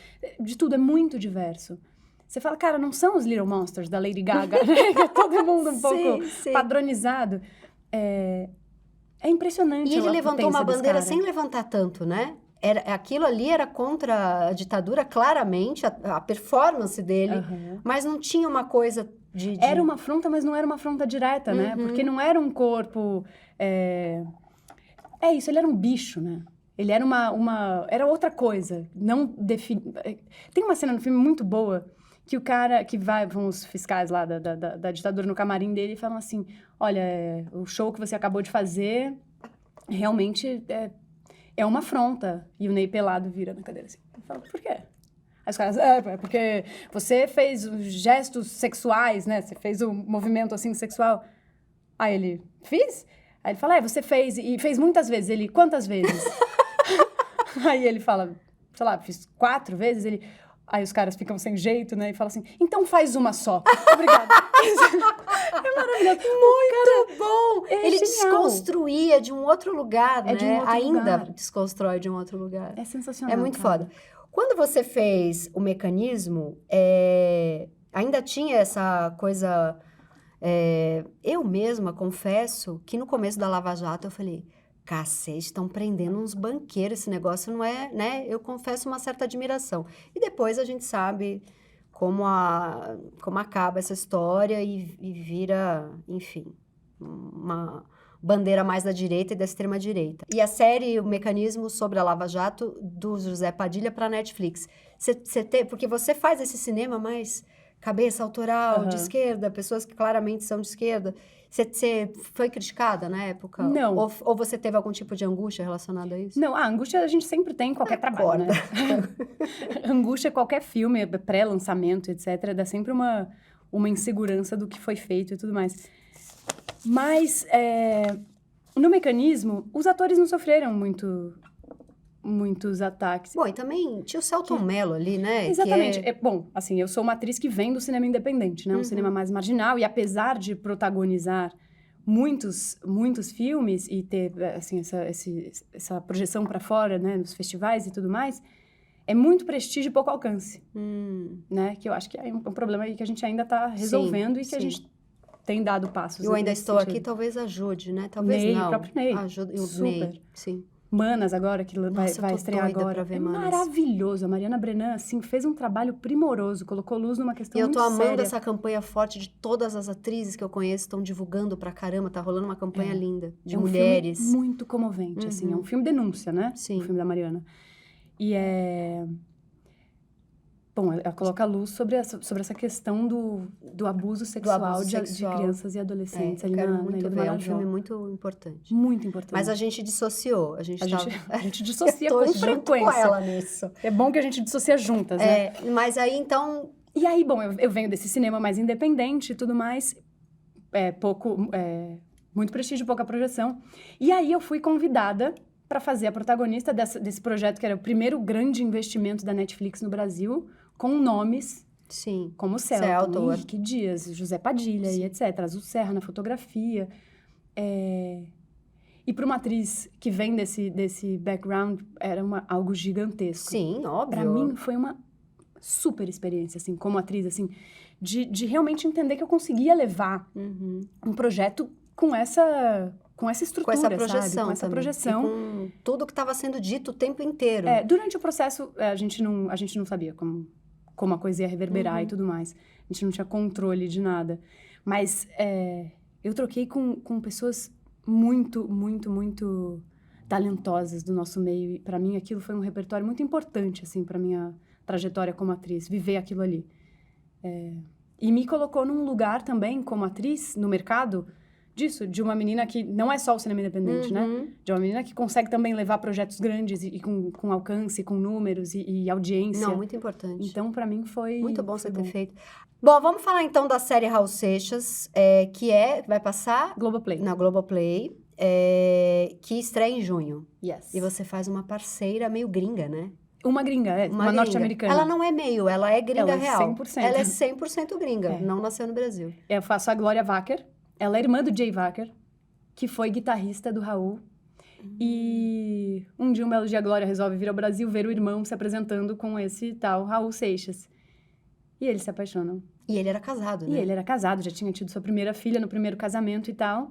de tudo, é muito diverso. Você fala, cara, não são os Little Monsters da Lady Gaga, né? Que é todo mundo um pouco padronizado. É impressionante. E ele levantou uma bandeira sem levantar tanto, né? Aquilo ali era contra a ditadura, claramente, a performance dele, mas não tinha uma coisa de... Era uma afronta, mas não era uma afronta direta, né? Porque não era um corpo... isso, ele era um bicho, né? Ele era era outra coisa. Tem uma cena no filme muito boa, que o cara vão os fiscais lá da ditadura no camarim dele e falam assim, olha, o show que você acabou de fazer realmente é uma afronta. E o Ney pelado vira na cadeira assim. Ele fala, por quê? Aí os caras, porque você fez gestos sexuais, né? Você fez um movimento assim sexual. Aí ele, fiz? Aí ele fala, você fez, e fez muitas vezes. Ele, quantas vezes? Aí ele fala, sei lá, fiz 4 vezes. Ele, Aí os caras ficam sem jeito, né? E falam assim, então faz uma só. Obrigada. É maravilhoso. Muito bom! é Ele genial. desconstruía de um outro lugar, né? É de um outro Ainda lugar. desconstrói de um outro lugar. É sensacional. É muito cara. foda. Quando você fez o Mecanismo, ainda tinha essa coisa... eu mesma confesso que no começo da Lava Jato eu falei, cacete, estão prendendo uns banqueiros, esse negócio não é, né? Eu confesso uma certa admiração. E depois a gente sabe como acaba essa história e vira, enfim, uma bandeira mais da direita e da extrema-direita. E a série, o Mecanismo sobre a Lava Jato, do José Padilha para Netflix. Porque você faz esse cinema mais cabeça autoral, de esquerda, pessoas que claramente são de esquerda. Você foi criticada na época? Não. Ou você teve algum tipo de angústia relacionada a isso? Não, a angústia a gente sempre tem em qualquer trabalho, né? Angústia, qualquer filme, pré-lançamento, etc., dá sempre uma insegurança do que foi feito e tudo mais. Mas, no Mecanismo, os atores não sofreram muitos ataques. Bom, e também tinha o Selton Mello ali, né? Exatamente. Bom, assim, eu sou uma atriz que vem do cinema independente, né? Um cinema mais marginal. E apesar de protagonizar muitos filmes e ter, assim, essa projeção para fora, né? Nos festivais e tudo mais, é muito prestígio e pouco alcance, né? Que eu acho que é um problema aí que a gente ainda está resolvendo e que a gente tem dado passos. Eu ainda nesse estou sentido. aqui, talvez ajude, né? Talvez Ney, não. o próprio Ney. Ajude, o Super. Ney, sim. Manas agora, que Nossa, vai eu tô estrear doida agora. pra ver É Manas. maravilhoso. A Mariana Brennan, assim, fez um trabalho primoroso, colocou luz numa questão E eu muito tô amando séria. essa campanha forte de todas as atrizes que eu conheço, estão divulgando pra caramba, tá rolando uma campanha linda, de um mulheres. Filme muito comovente, assim, é um filme denúncia, né? Sim. O filme da Mariana. E Bom, ela coloca a luz sobre essa questão do abuso sexual, de crianças e adolescentes ali eu quero na muito Ilha do ver, é um Marajó. filme muito importante. Muito importante. Mas a gente dissociou, a gente dissocia eu tô com junto frequência. com ela nisso. É bom que a gente dissocia juntas, né? Mas aí, então... E aí, bom, eu venho desse cinema mais independente e tudo mais, muito prestígio, pouca projeção. E aí eu fui convidada para fazer a protagonista desse projeto, que era o primeiro grande investimento da Netflix no Brasil, com nomes Sim. como Selton, Henrique Dias, José Padilha e etc. Azul Serra na fotografia. E para uma atriz que vem desse background, era algo gigantesco. Sim, óbvio. Para mim, foi uma super experiência, assim, como atriz, assim, de realmente entender que eu conseguia levar um projeto com essa estrutura, com essa projeção, sabe? Com essa projeção. E com tudo que estava sendo dito o tempo inteiro. Durante o processo, a gente não sabia como a coisa ia reverberar e tudo mais. A gente não tinha controle de nada. Mas eu troquei com pessoas muito, muito, muito talentosas do nosso meio. E para mim, aquilo foi um repertório muito importante, assim, para minha trajetória como atriz, viver aquilo ali. E me colocou num lugar também, como atriz, no mercado, de uma menina que não é só o cinema independente, né? De uma menina que consegue também levar projetos grandes e com alcance, com números e audiência. Não, muito importante. Então, para mim, foi... Muito bom você ter bom. feito. Bom, vamos falar então da série Raul Seixas, que vai passar... Globoplay. Na Globoplay, que estreia em junho. Yes. E você faz uma parceira meio gringa, né? Uma gringa, uma norte-americana. Ela não é meio, ela é gringa real. 100%. Ela é 100% gringa, não nasceu no Brasil. Eu faço a Glória Wacker. Ela é irmã do Jay Wacker, que foi guitarrista do Raul. E um belo dia, a Glória resolve vir ao Brasil ver o irmão se apresentando com esse tal Raul Seixas. E eles se apaixonam. E ele era casado, né? E ele era casado, já tinha tido sua primeira filha no primeiro casamento e tal.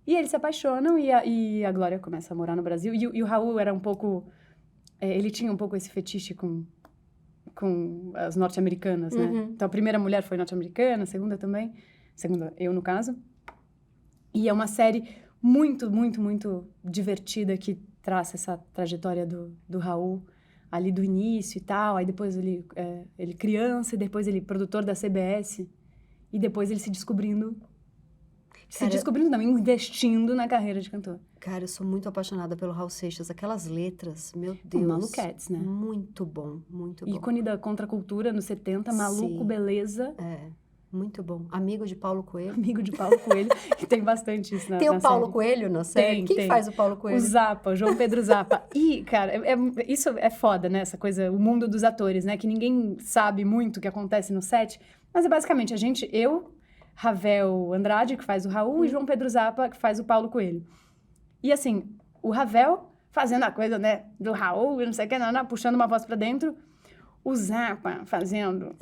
E eles se apaixonam e a Glória começa a morar no Brasil. E o Raul era um pouco... ele tinha um pouco esse fetiche com as norte-americanas, né? Então, a primeira mulher foi norte-americana, a segunda também. Segunda, eu, no caso. E é uma série muito, muito, muito divertida que traça essa trajetória do Raul ali do início e tal. Aí depois ele criança, e depois ele produtor da CBS. E depois ele se descobrindo... não, investindo na carreira de cantor. Cara, eu sou muito apaixonada pelo Raul Seixas. Aquelas letras, meu Deus. Maluquetes, né? Muito bom, muito bom. Ícone da contracultura nos 70, maluco, Sim. beleza. Muito bom. Amigo de Paulo Coelho. Amigo de Paulo Coelho, que tem bastante isso na Tem o Paulo série. Coelho na série? Quem Tem. faz o Paulo Coelho? O Zappa, o João Pedro Zappa. E, cara, isso é foda, né? Essa coisa, o mundo dos atores, né? Que ninguém sabe muito o que acontece no set. Mas é basicamente eu, Ravel Andrade, que faz o Raul, e João Pedro Zappa, que faz o Paulo Coelho. E assim, o Ravel fazendo a coisa, né? Do Raul, não sei o que, puxando uma voz pra dentro. O Zappa fazendo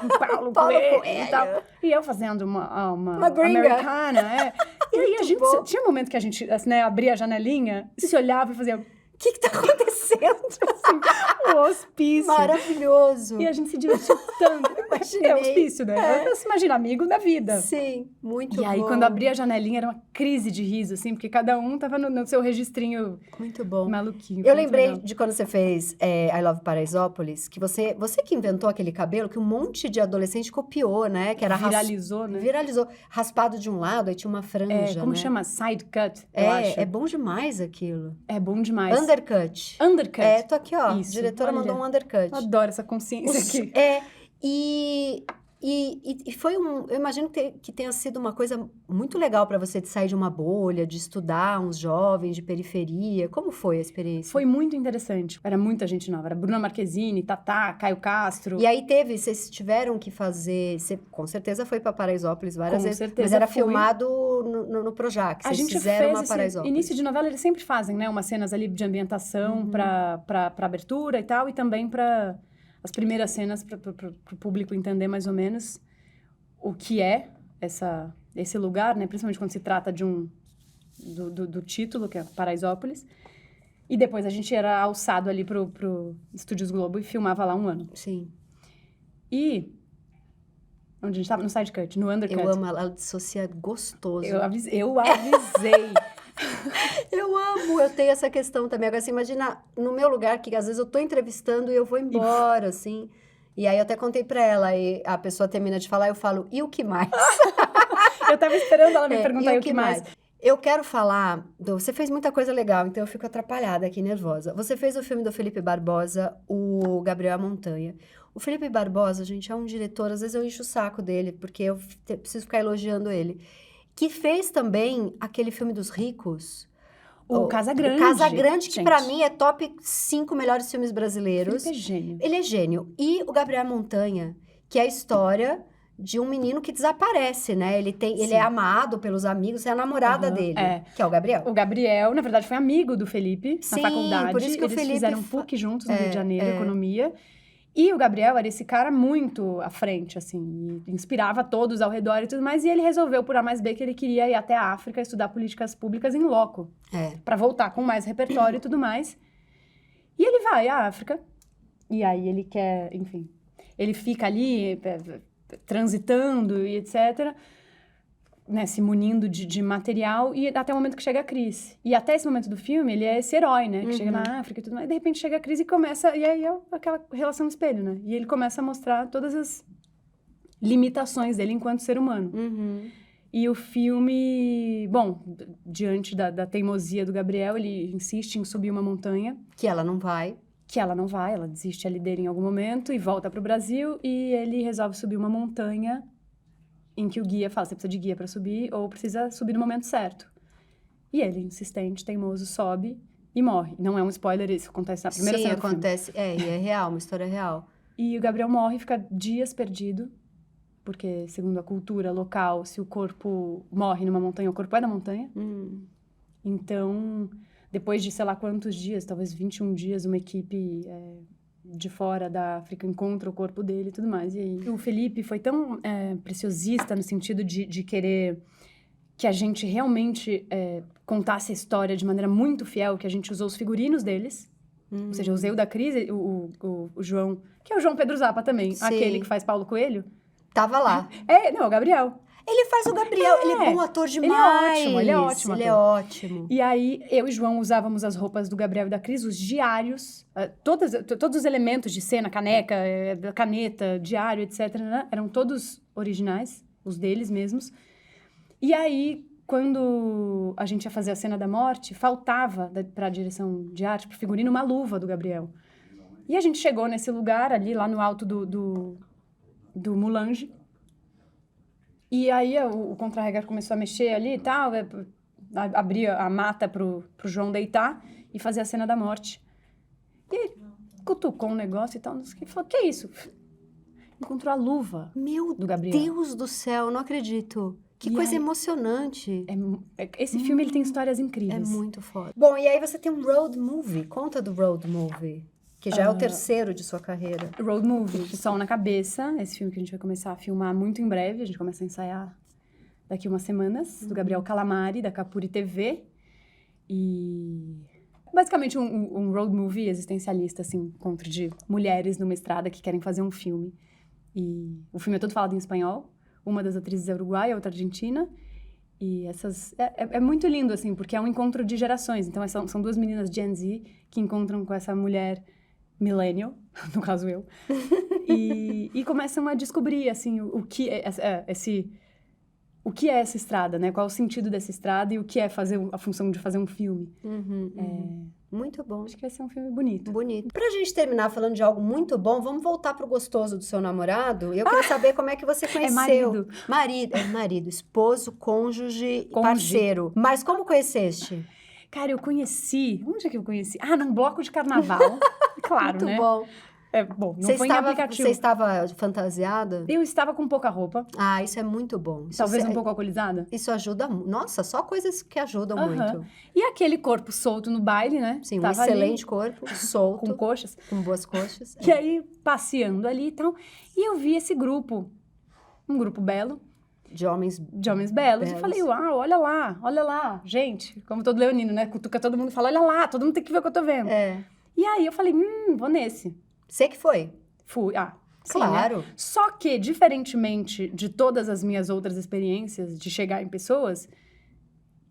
um Paulo Coelho e tal. E eu fazendo uma gringa. americana, E aí a gente... bom. Tinha um momento que a gente, assim, né, abria a janelinha, se olhava e fazia... O que tá acontecendo? Assim, o hospício. Maravilhoso. E a gente se divertiu tanto. Imaginei. É hospício, né? Você imagina, amigo da vida. Sim, muito bom. E aí, quando abria a janelinha, era uma crise de riso, assim, porque cada um tava no seu registrinho muito bom. maluquinho. Eu Foi muito lembrei legal. de quando você fez I Love Paraisópolis, que você que inventou aquele cabelo que um monte de adolescente copiou, né? Que era Viralizou, né? Viralizou. Raspado de um lado, aí tinha uma franja, Como né? chama? Side cut, eu acho. É bom demais aquilo. É bom demais. Undercut. Undercut. Tô aqui, ó. Isso, A diretora olha. mandou um undercut. Eu adoro essa consciência aqui. E foi eu imagino que tenha sido uma coisa muito legal para você de sair de uma bolha, de estudar uns jovens de periferia. Como foi a experiência? Foi muito interessante. Era muita gente nova. Era Bruna Marquezine, Tatá, Caio Castro. E aí vocês tiveram que fazer... Você com certeza foi para Paraisópolis várias Com vezes. certeza Mas era fui. filmado no Projac. Vocês A gente fizeram fez uma Paraisópolis. início de novela, eles sempre fazem, né? Umas cenas ali de ambientação para abertura e tal. E também para as primeiras cenas para o público entender mais ou menos o que é esse lugar, né? Principalmente quando se trata do título, que é Paraisópolis. E depois a gente era alçado ali pro Estúdios Globo e filmava lá um ano. Sim. E... onde a gente estava? No side cut, no undercut. Eu amo, ela dissocia gostoso. Eu avisei. Eu amo, eu tenho essa questão também. Agora, você imagina no meu lugar, que às vezes eu tô entrevistando e eu vou embora, assim... E aí eu até contei pra ela, e a pessoa termina de falar, eu falo, e o que mais? Eu tava esperando ela me perguntar e o que mais. Eu quero falar, você fez muita coisa legal, então eu fico atrapalhada aqui, nervosa. Você fez o filme do Felipe Barbosa, o Gabriel Montanha. O Felipe Barbosa, gente, é um diretor, às vezes eu encho o saco dele, porque eu preciso ficar elogiando ele. Que fez também aquele filme dos ricos... O Casagrande. O Casagrande, que gente. pra mim é top 5 melhores filmes brasileiros. Felipe é gênio. Ele é gênio. E o Gabriel Montanha, que é a história de um menino que desaparece, né? Ele é amado pelos amigos, é a namorada dele, que é o Gabriel. O Gabriel, na verdade, foi amigo do Felipe na faculdade. Por isso que eles o Felipe fizeram PUC juntos no Rio de Janeiro, economia. E o Gabriel era esse cara muito à frente, assim, e inspirava todos ao redor e tudo mais. E ele resolveu, por A mais B, que ele queria ir até a África estudar políticas públicas em loco. Pra voltar com mais repertório e tudo mais. E ele vai à África. E aí ele quer, enfim... Ele fica ali transitando e etc., né, se munindo de material, e até o momento que chega a Cris. E até esse momento do filme, ele é esse herói, né? Que chega na África e tudo mais. E de repente chega a Cris e começa... E aí é aquela relação espelho, né? E ele começa a mostrar todas as limitações dele enquanto ser humano. E o filme... Bom, diante da teimosia do Gabriel, ele insiste em subir uma montanha. Que ela não vai. Ela desiste ali dele em algum momento e volta pro Brasil. E ele resolve subir uma montanha... em que o guia fala, você precisa de guia para subir ou precisa subir no momento certo. E ele, insistente, teimoso, sobe e morre. Não é um spoiler, isso acontece na primeira cena do filme. Acontece. E é real, uma história real. E o Gabriel morre e fica dias perdido, porque, segundo a cultura local, se o corpo morre numa montanha, o corpo é da montanha. Então, depois de sei lá quantos dias, talvez 21 dias, uma equipe... de fora da África, encontra o corpo dele e tudo mais. E aí, o Felipe foi tão preciosista no sentido de querer que a gente realmente contasse a história de maneira muito fiel, que a gente usou os figurinos deles. Ou seja, eu usei o da Cris, o João, que é o João Pedro Zappa também, aquele que faz Paulo Coelho. Tava lá. Não, o Gabriel. Ele faz o Gabriel, ele é bom ator demais. Ele é ótimo. Ele é ótimo. E aí, eu e João usávamos as roupas do Gabriel e da Cris, os diários, todos os elementos de cena, caneca, caneta, diário, etc., né? Eram todos originais, os deles mesmos. E aí, quando a gente ia fazer a cena da morte, faltava para a direção de arte, para o figurino, uma luva do Gabriel. E a gente chegou nesse lugar ali, lá no alto do Mulange, E aí o contra-regra começou a mexer ali e tal, abria a mata pro João deitar e fazer a cena da morte. E aí, cutucou um negócio e tal, não sei o que, falou, que é isso? Encontrou a luva Meu do Gabriel. Deus do céu, não acredito. Que E coisa aí- emocionante. Esse filme, ele tem histórias É incríveis. muito foda. Bom, e aí você tem um road movie. Conta do road movie. Que já é o terceiro de sua carreira. Road Movie, Sol na Cabeça, esse filme que a gente vai começar a filmar muito em breve, a gente começa a ensaiar daqui umas semanas, do Gabriel Calamari, da Capuri TV. E basicamente um road movie existencialista, assim, encontro de mulheres numa estrada que querem fazer um filme. E o filme é todo falado em espanhol, uma das atrizes é uruguaia, outra argentina. E essas... É muito lindo, assim, porque é um encontro de gerações. Então, são duas meninas Gen Z que encontram com essa mulher millennial, no caso eu, e começam a descobrir, assim, o que é essa estrada, né? Qual é o sentido dessa estrada e o que é a função de fazer um filme. Muito bom. Acho que vai ser um filme bonito. Bonito. Pra gente terminar falando de algo muito bom, vamos voltar pro gostoso do seu namorado. E eu queria saber como é que você conheceu. Marido, esposo, cônjuge, parceiro. Mas como conheceste? Cara, eu conheci... Onde é que eu conheci? Num bloco de carnaval. Claro, Muito né? bom. Bom, não foi em aplicativo. Você estava fantasiada? Eu estava com pouca roupa. Isso é muito bom. Talvez um pouco alcoolizada. Isso ajuda muito. Nossa, só coisas que ajudam muito. E aquele corpo solto no baile, né? Sim, Tava um excelente ali, corpo, solto. com coxas. Com boas coxas. E aí, passeando ali e tal. E eu vi esse grupo. Um grupo belo. De homens belos. E falei, uau, olha lá. Gente, como todo leonino, né? Cutuca todo mundo e fala, olha lá, todo mundo tem que ver o que eu tô vendo. E aí eu falei, vou nesse. Você que foi? Fui, sim, claro. Né? Só que, diferentemente de todas as minhas outras experiências de chegar em pessoas,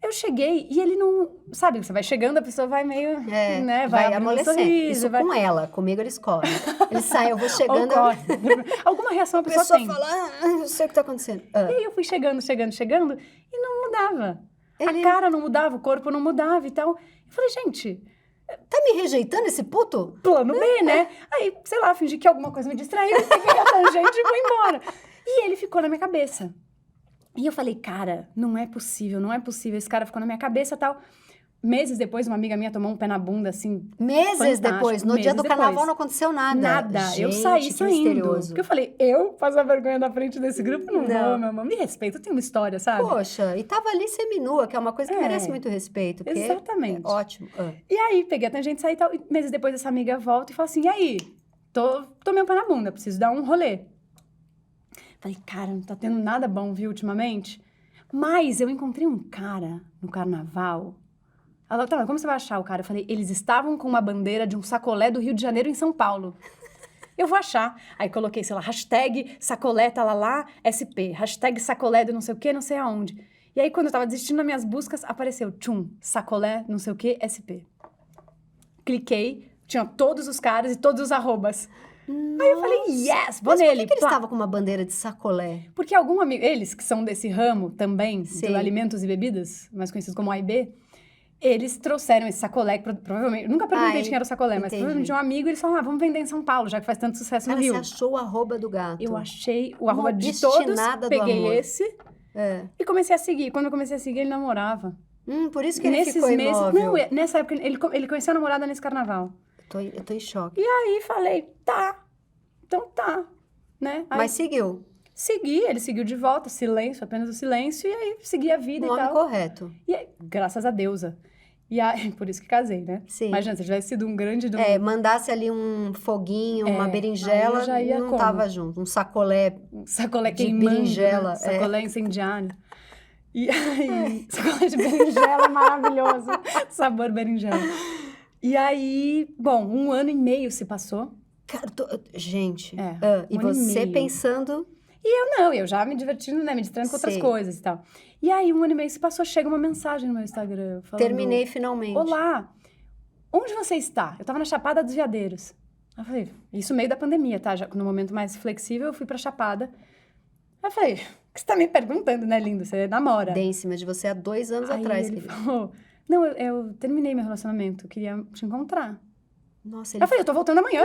eu cheguei e ele não... Sabe, você vai chegando, a pessoa vai meio... né? Vai abrindo um amolecendo. sorriso, Isso com ela, comigo eles correm. Eles saem, eu vou chegando... Alguma reação a pessoa tem. fala, não sei o que tá acontecendo. E aí eu fui chegando e não mudava. A cara não mudava, o corpo não mudava e tal. Eu falei, gente... Tá me rejeitando esse puto? Plano B, né? Aí, sei lá, fingi que alguma coisa me distraiu, peguei a tangente e fui embora. E ele ficou na minha cabeça. E eu falei, cara, não é possível. Esse cara ficou na minha cabeça e tal. Meses depois, uma amiga minha tomou um pé na bunda, assim... Meses depois? No dia do carnaval não aconteceu nada? Nada. Gente, eu saí saindo. Misterioso. Porque eu falei, eu passar vergonha na frente desse grupo? Não vou, meu amor. Me respeita, eu tenho uma história, sabe? Poxa, e tava ali seminua, que é uma coisa que merece muito respeito. Exatamente. É ótimo. E aí, peguei a tangente, saí e tal. E meses depois, essa amiga volta e fala assim, e aí? Tomei um pé na bunda, preciso dar um rolê. Falei, cara, não tá tendo nada bom, viu, ultimamente? Mas eu encontrei um cara no carnaval... Ela, tá, mas como você vai achar o cara? Eu falei, eles estavam com uma bandeira de um sacolé do Rio de Janeiro em São Paulo. Eu vou achar. Aí coloquei, sei lá, hashtag sacolé talalá SP, hashtag sacolé do não sei o que, não sei aonde. E aí, quando eu tava desistindo das minhas buscas, apareceu, sacolé, não sei o que, SP. Cliquei, tinha todos os caras e todos os arrobas. Aí eu falei, yes, vou nele. Por que eles estavam com uma bandeira de sacolé? Porque algum amigo, eles que são desse ramo também, de alimentos e bebidas, mais conhecidos como AIB, eles trouxeram esse sacolé, que provavelmente... Nunca perguntei de quem era o sacolé, mas provavelmente de um amigo, e eles falaram, vamos vender em São Paulo, já que faz tanto sucesso no Rio. Você achou o arroba do gato. Eu achei o arroba de todos, peguei esse e comecei a seguir. Quando eu comecei a seguir, ele namorava. Por isso que ele ficou imóvel. Não, nessa época, ele conheceu a namorada nesse carnaval. Eu tô em choque. E aí, falei, então tá, né? Aí, mas seguiu. Segui, ele seguiu de volta, silêncio, apenas o silêncio, e aí segui a vida e tal. O nome correto. E aí, graças a deusa. E aí, por isso que casei, né? Sim. Imagina, se tivesse sido um grande... mandasse ali um foguinho, uma berinjela, eu já ia não tava junto. Um sacolé de queimando, berinjela. Né? Sacolé incendiário. E aí, sacolé de berinjela é maravilhoso. Sabor berinjela. E aí, bom, 1 ano e meio se passou. Cara, gente, e 1 ano você e meio. pensando... E eu já me divertindo, né? Me distraindo com outras coisas e tal. E aí, 1 ano e meio se passou, chega uma mensagem no meu Instagram falando... Terminei finalmente. Olá, onde você está? Eu tava na Chapada dos Veadeiros. Eu falei, isso meio da pandemia, tá? Já no momento mais flexível, eu fui pra Chapada. Eu falei, o que você tá me perguntando, né, lindo? Você namora. Dei em cima de você há 2 anos aí atrás. Ele falou, não, eu terminei meu relacionamento, eu queria te encontrar. Nossa, ele... Eu falei, eu tô voltando amanhã.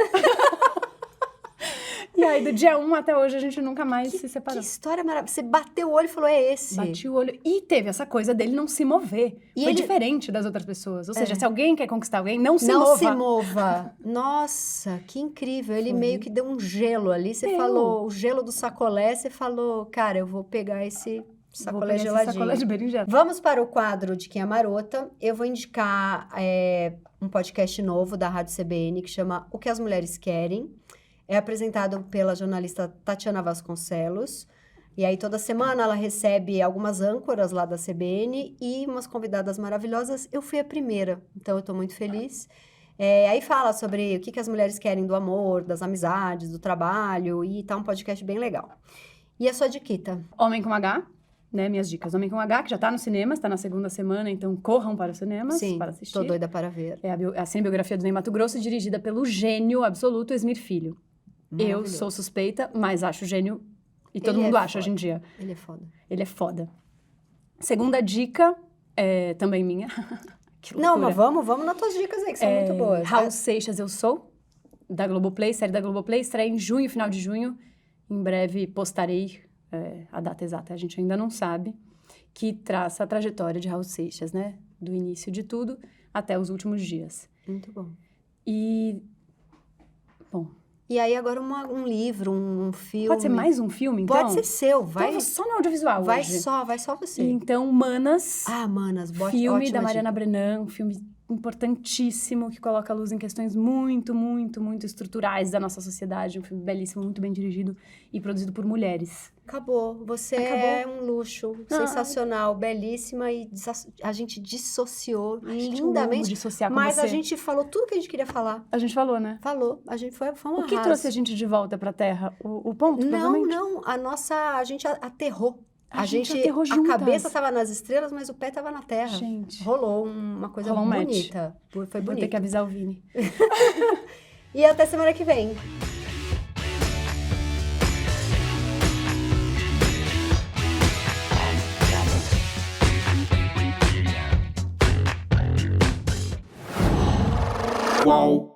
E aí, do dia 1 até hoje, a gente nunca mais se Que separou. história maravilhosa. Você bateu o olho e falou, é esse. Bati o olho. E teve essa coisa dele não se mover. E Foi ele- diferente das outras pessoas. Ou seja, se alguém quer conquistar alguém, não se Não mova. se mova. Nossa, que incrível. Ele Foi. meio que deu um gelo ali. Você Deu. falou, o gelo do sacolé, você falou, cara, eu vou pegar esse Vou sacolé pegar esse geladinho. sacolé de berinjela. Vamos para o quadro de Quem é Marota. Eu vou indicar um podcast novo da Rádio CBN que chama O que as Mulheres Querem. É apresentado pela jornalista Tatiana Vasconcelos. E aí, toda semana, ela recebe algumas âncoras lá da CBN e umas convidadas maravilhosas. Eu fui a primeira, então eu tô muito feliz. Aí fala sobre o que as mulheres querem do amor, das amizades, do trabalho. E tá um podcast bem legal. E a sua diquita? Homem com H, né? Minhas dicas. Homem com H, que já tá nos cinemas, tá na segunda semana, então corram para os cinemas Sim, para assistir. tô doida para ver. É a cinebiografia do Ney Matogrosso, dirigida pelo gênio absoluto Esmir Filho. Eu Maravilhoso. sou suspeita, mas acho gênio. E todo Ele mundo é acha hoje em dia. Ele é foda. Ele é foda. Segunda dica, também minha. Que Não, loucura. mas vamos nas tuas dicas aí, que são muito boas. Raul Seixas, Eu Sou, da Globoplay, série da Globoplay, estreia em junho, final de junho. Em breve postarei a data exata, a gente ainda não sabe, que traça a trajetória de Raul Seixas, né? Do início de tudo até os últimos dias. Muito bom. E, bom, E aí agora um livro, um filme. pode ser mais um filme, então? Pode ser seu, vai. Então, só no audiovisual Vai hoje. só você. Então, Manas, Ah, manas, filme ótima da Mariana dica. Brenan, um filme importantíssimo, que coloca a luz em questões muito, muito, muito estruturais da nossa sociedade. Um filme belíssimo, muito bem dirigido e produzido por mulheres. Acabou. Você é um luxo, sensacional, belíssima e a gente dissociou Ai, gente, eu amo lindamente. dissociar com Mas você. a gente falou tudo que a gente queria falar. A gente falou, né? Falou. A gente foi um O que arraso. trouxe a gente de volta pra Terra? O ponto, Não, provavelmente? não. A gente aterrou. A gente aterrou A juntas. cabeça tava nas estrelas, mas o pé tava na terra. Gente. Rolou uma coisa Rolou um match. bonita. Foi Vou ter bonito. que avisar o Vini. E até semana que vem. Qual?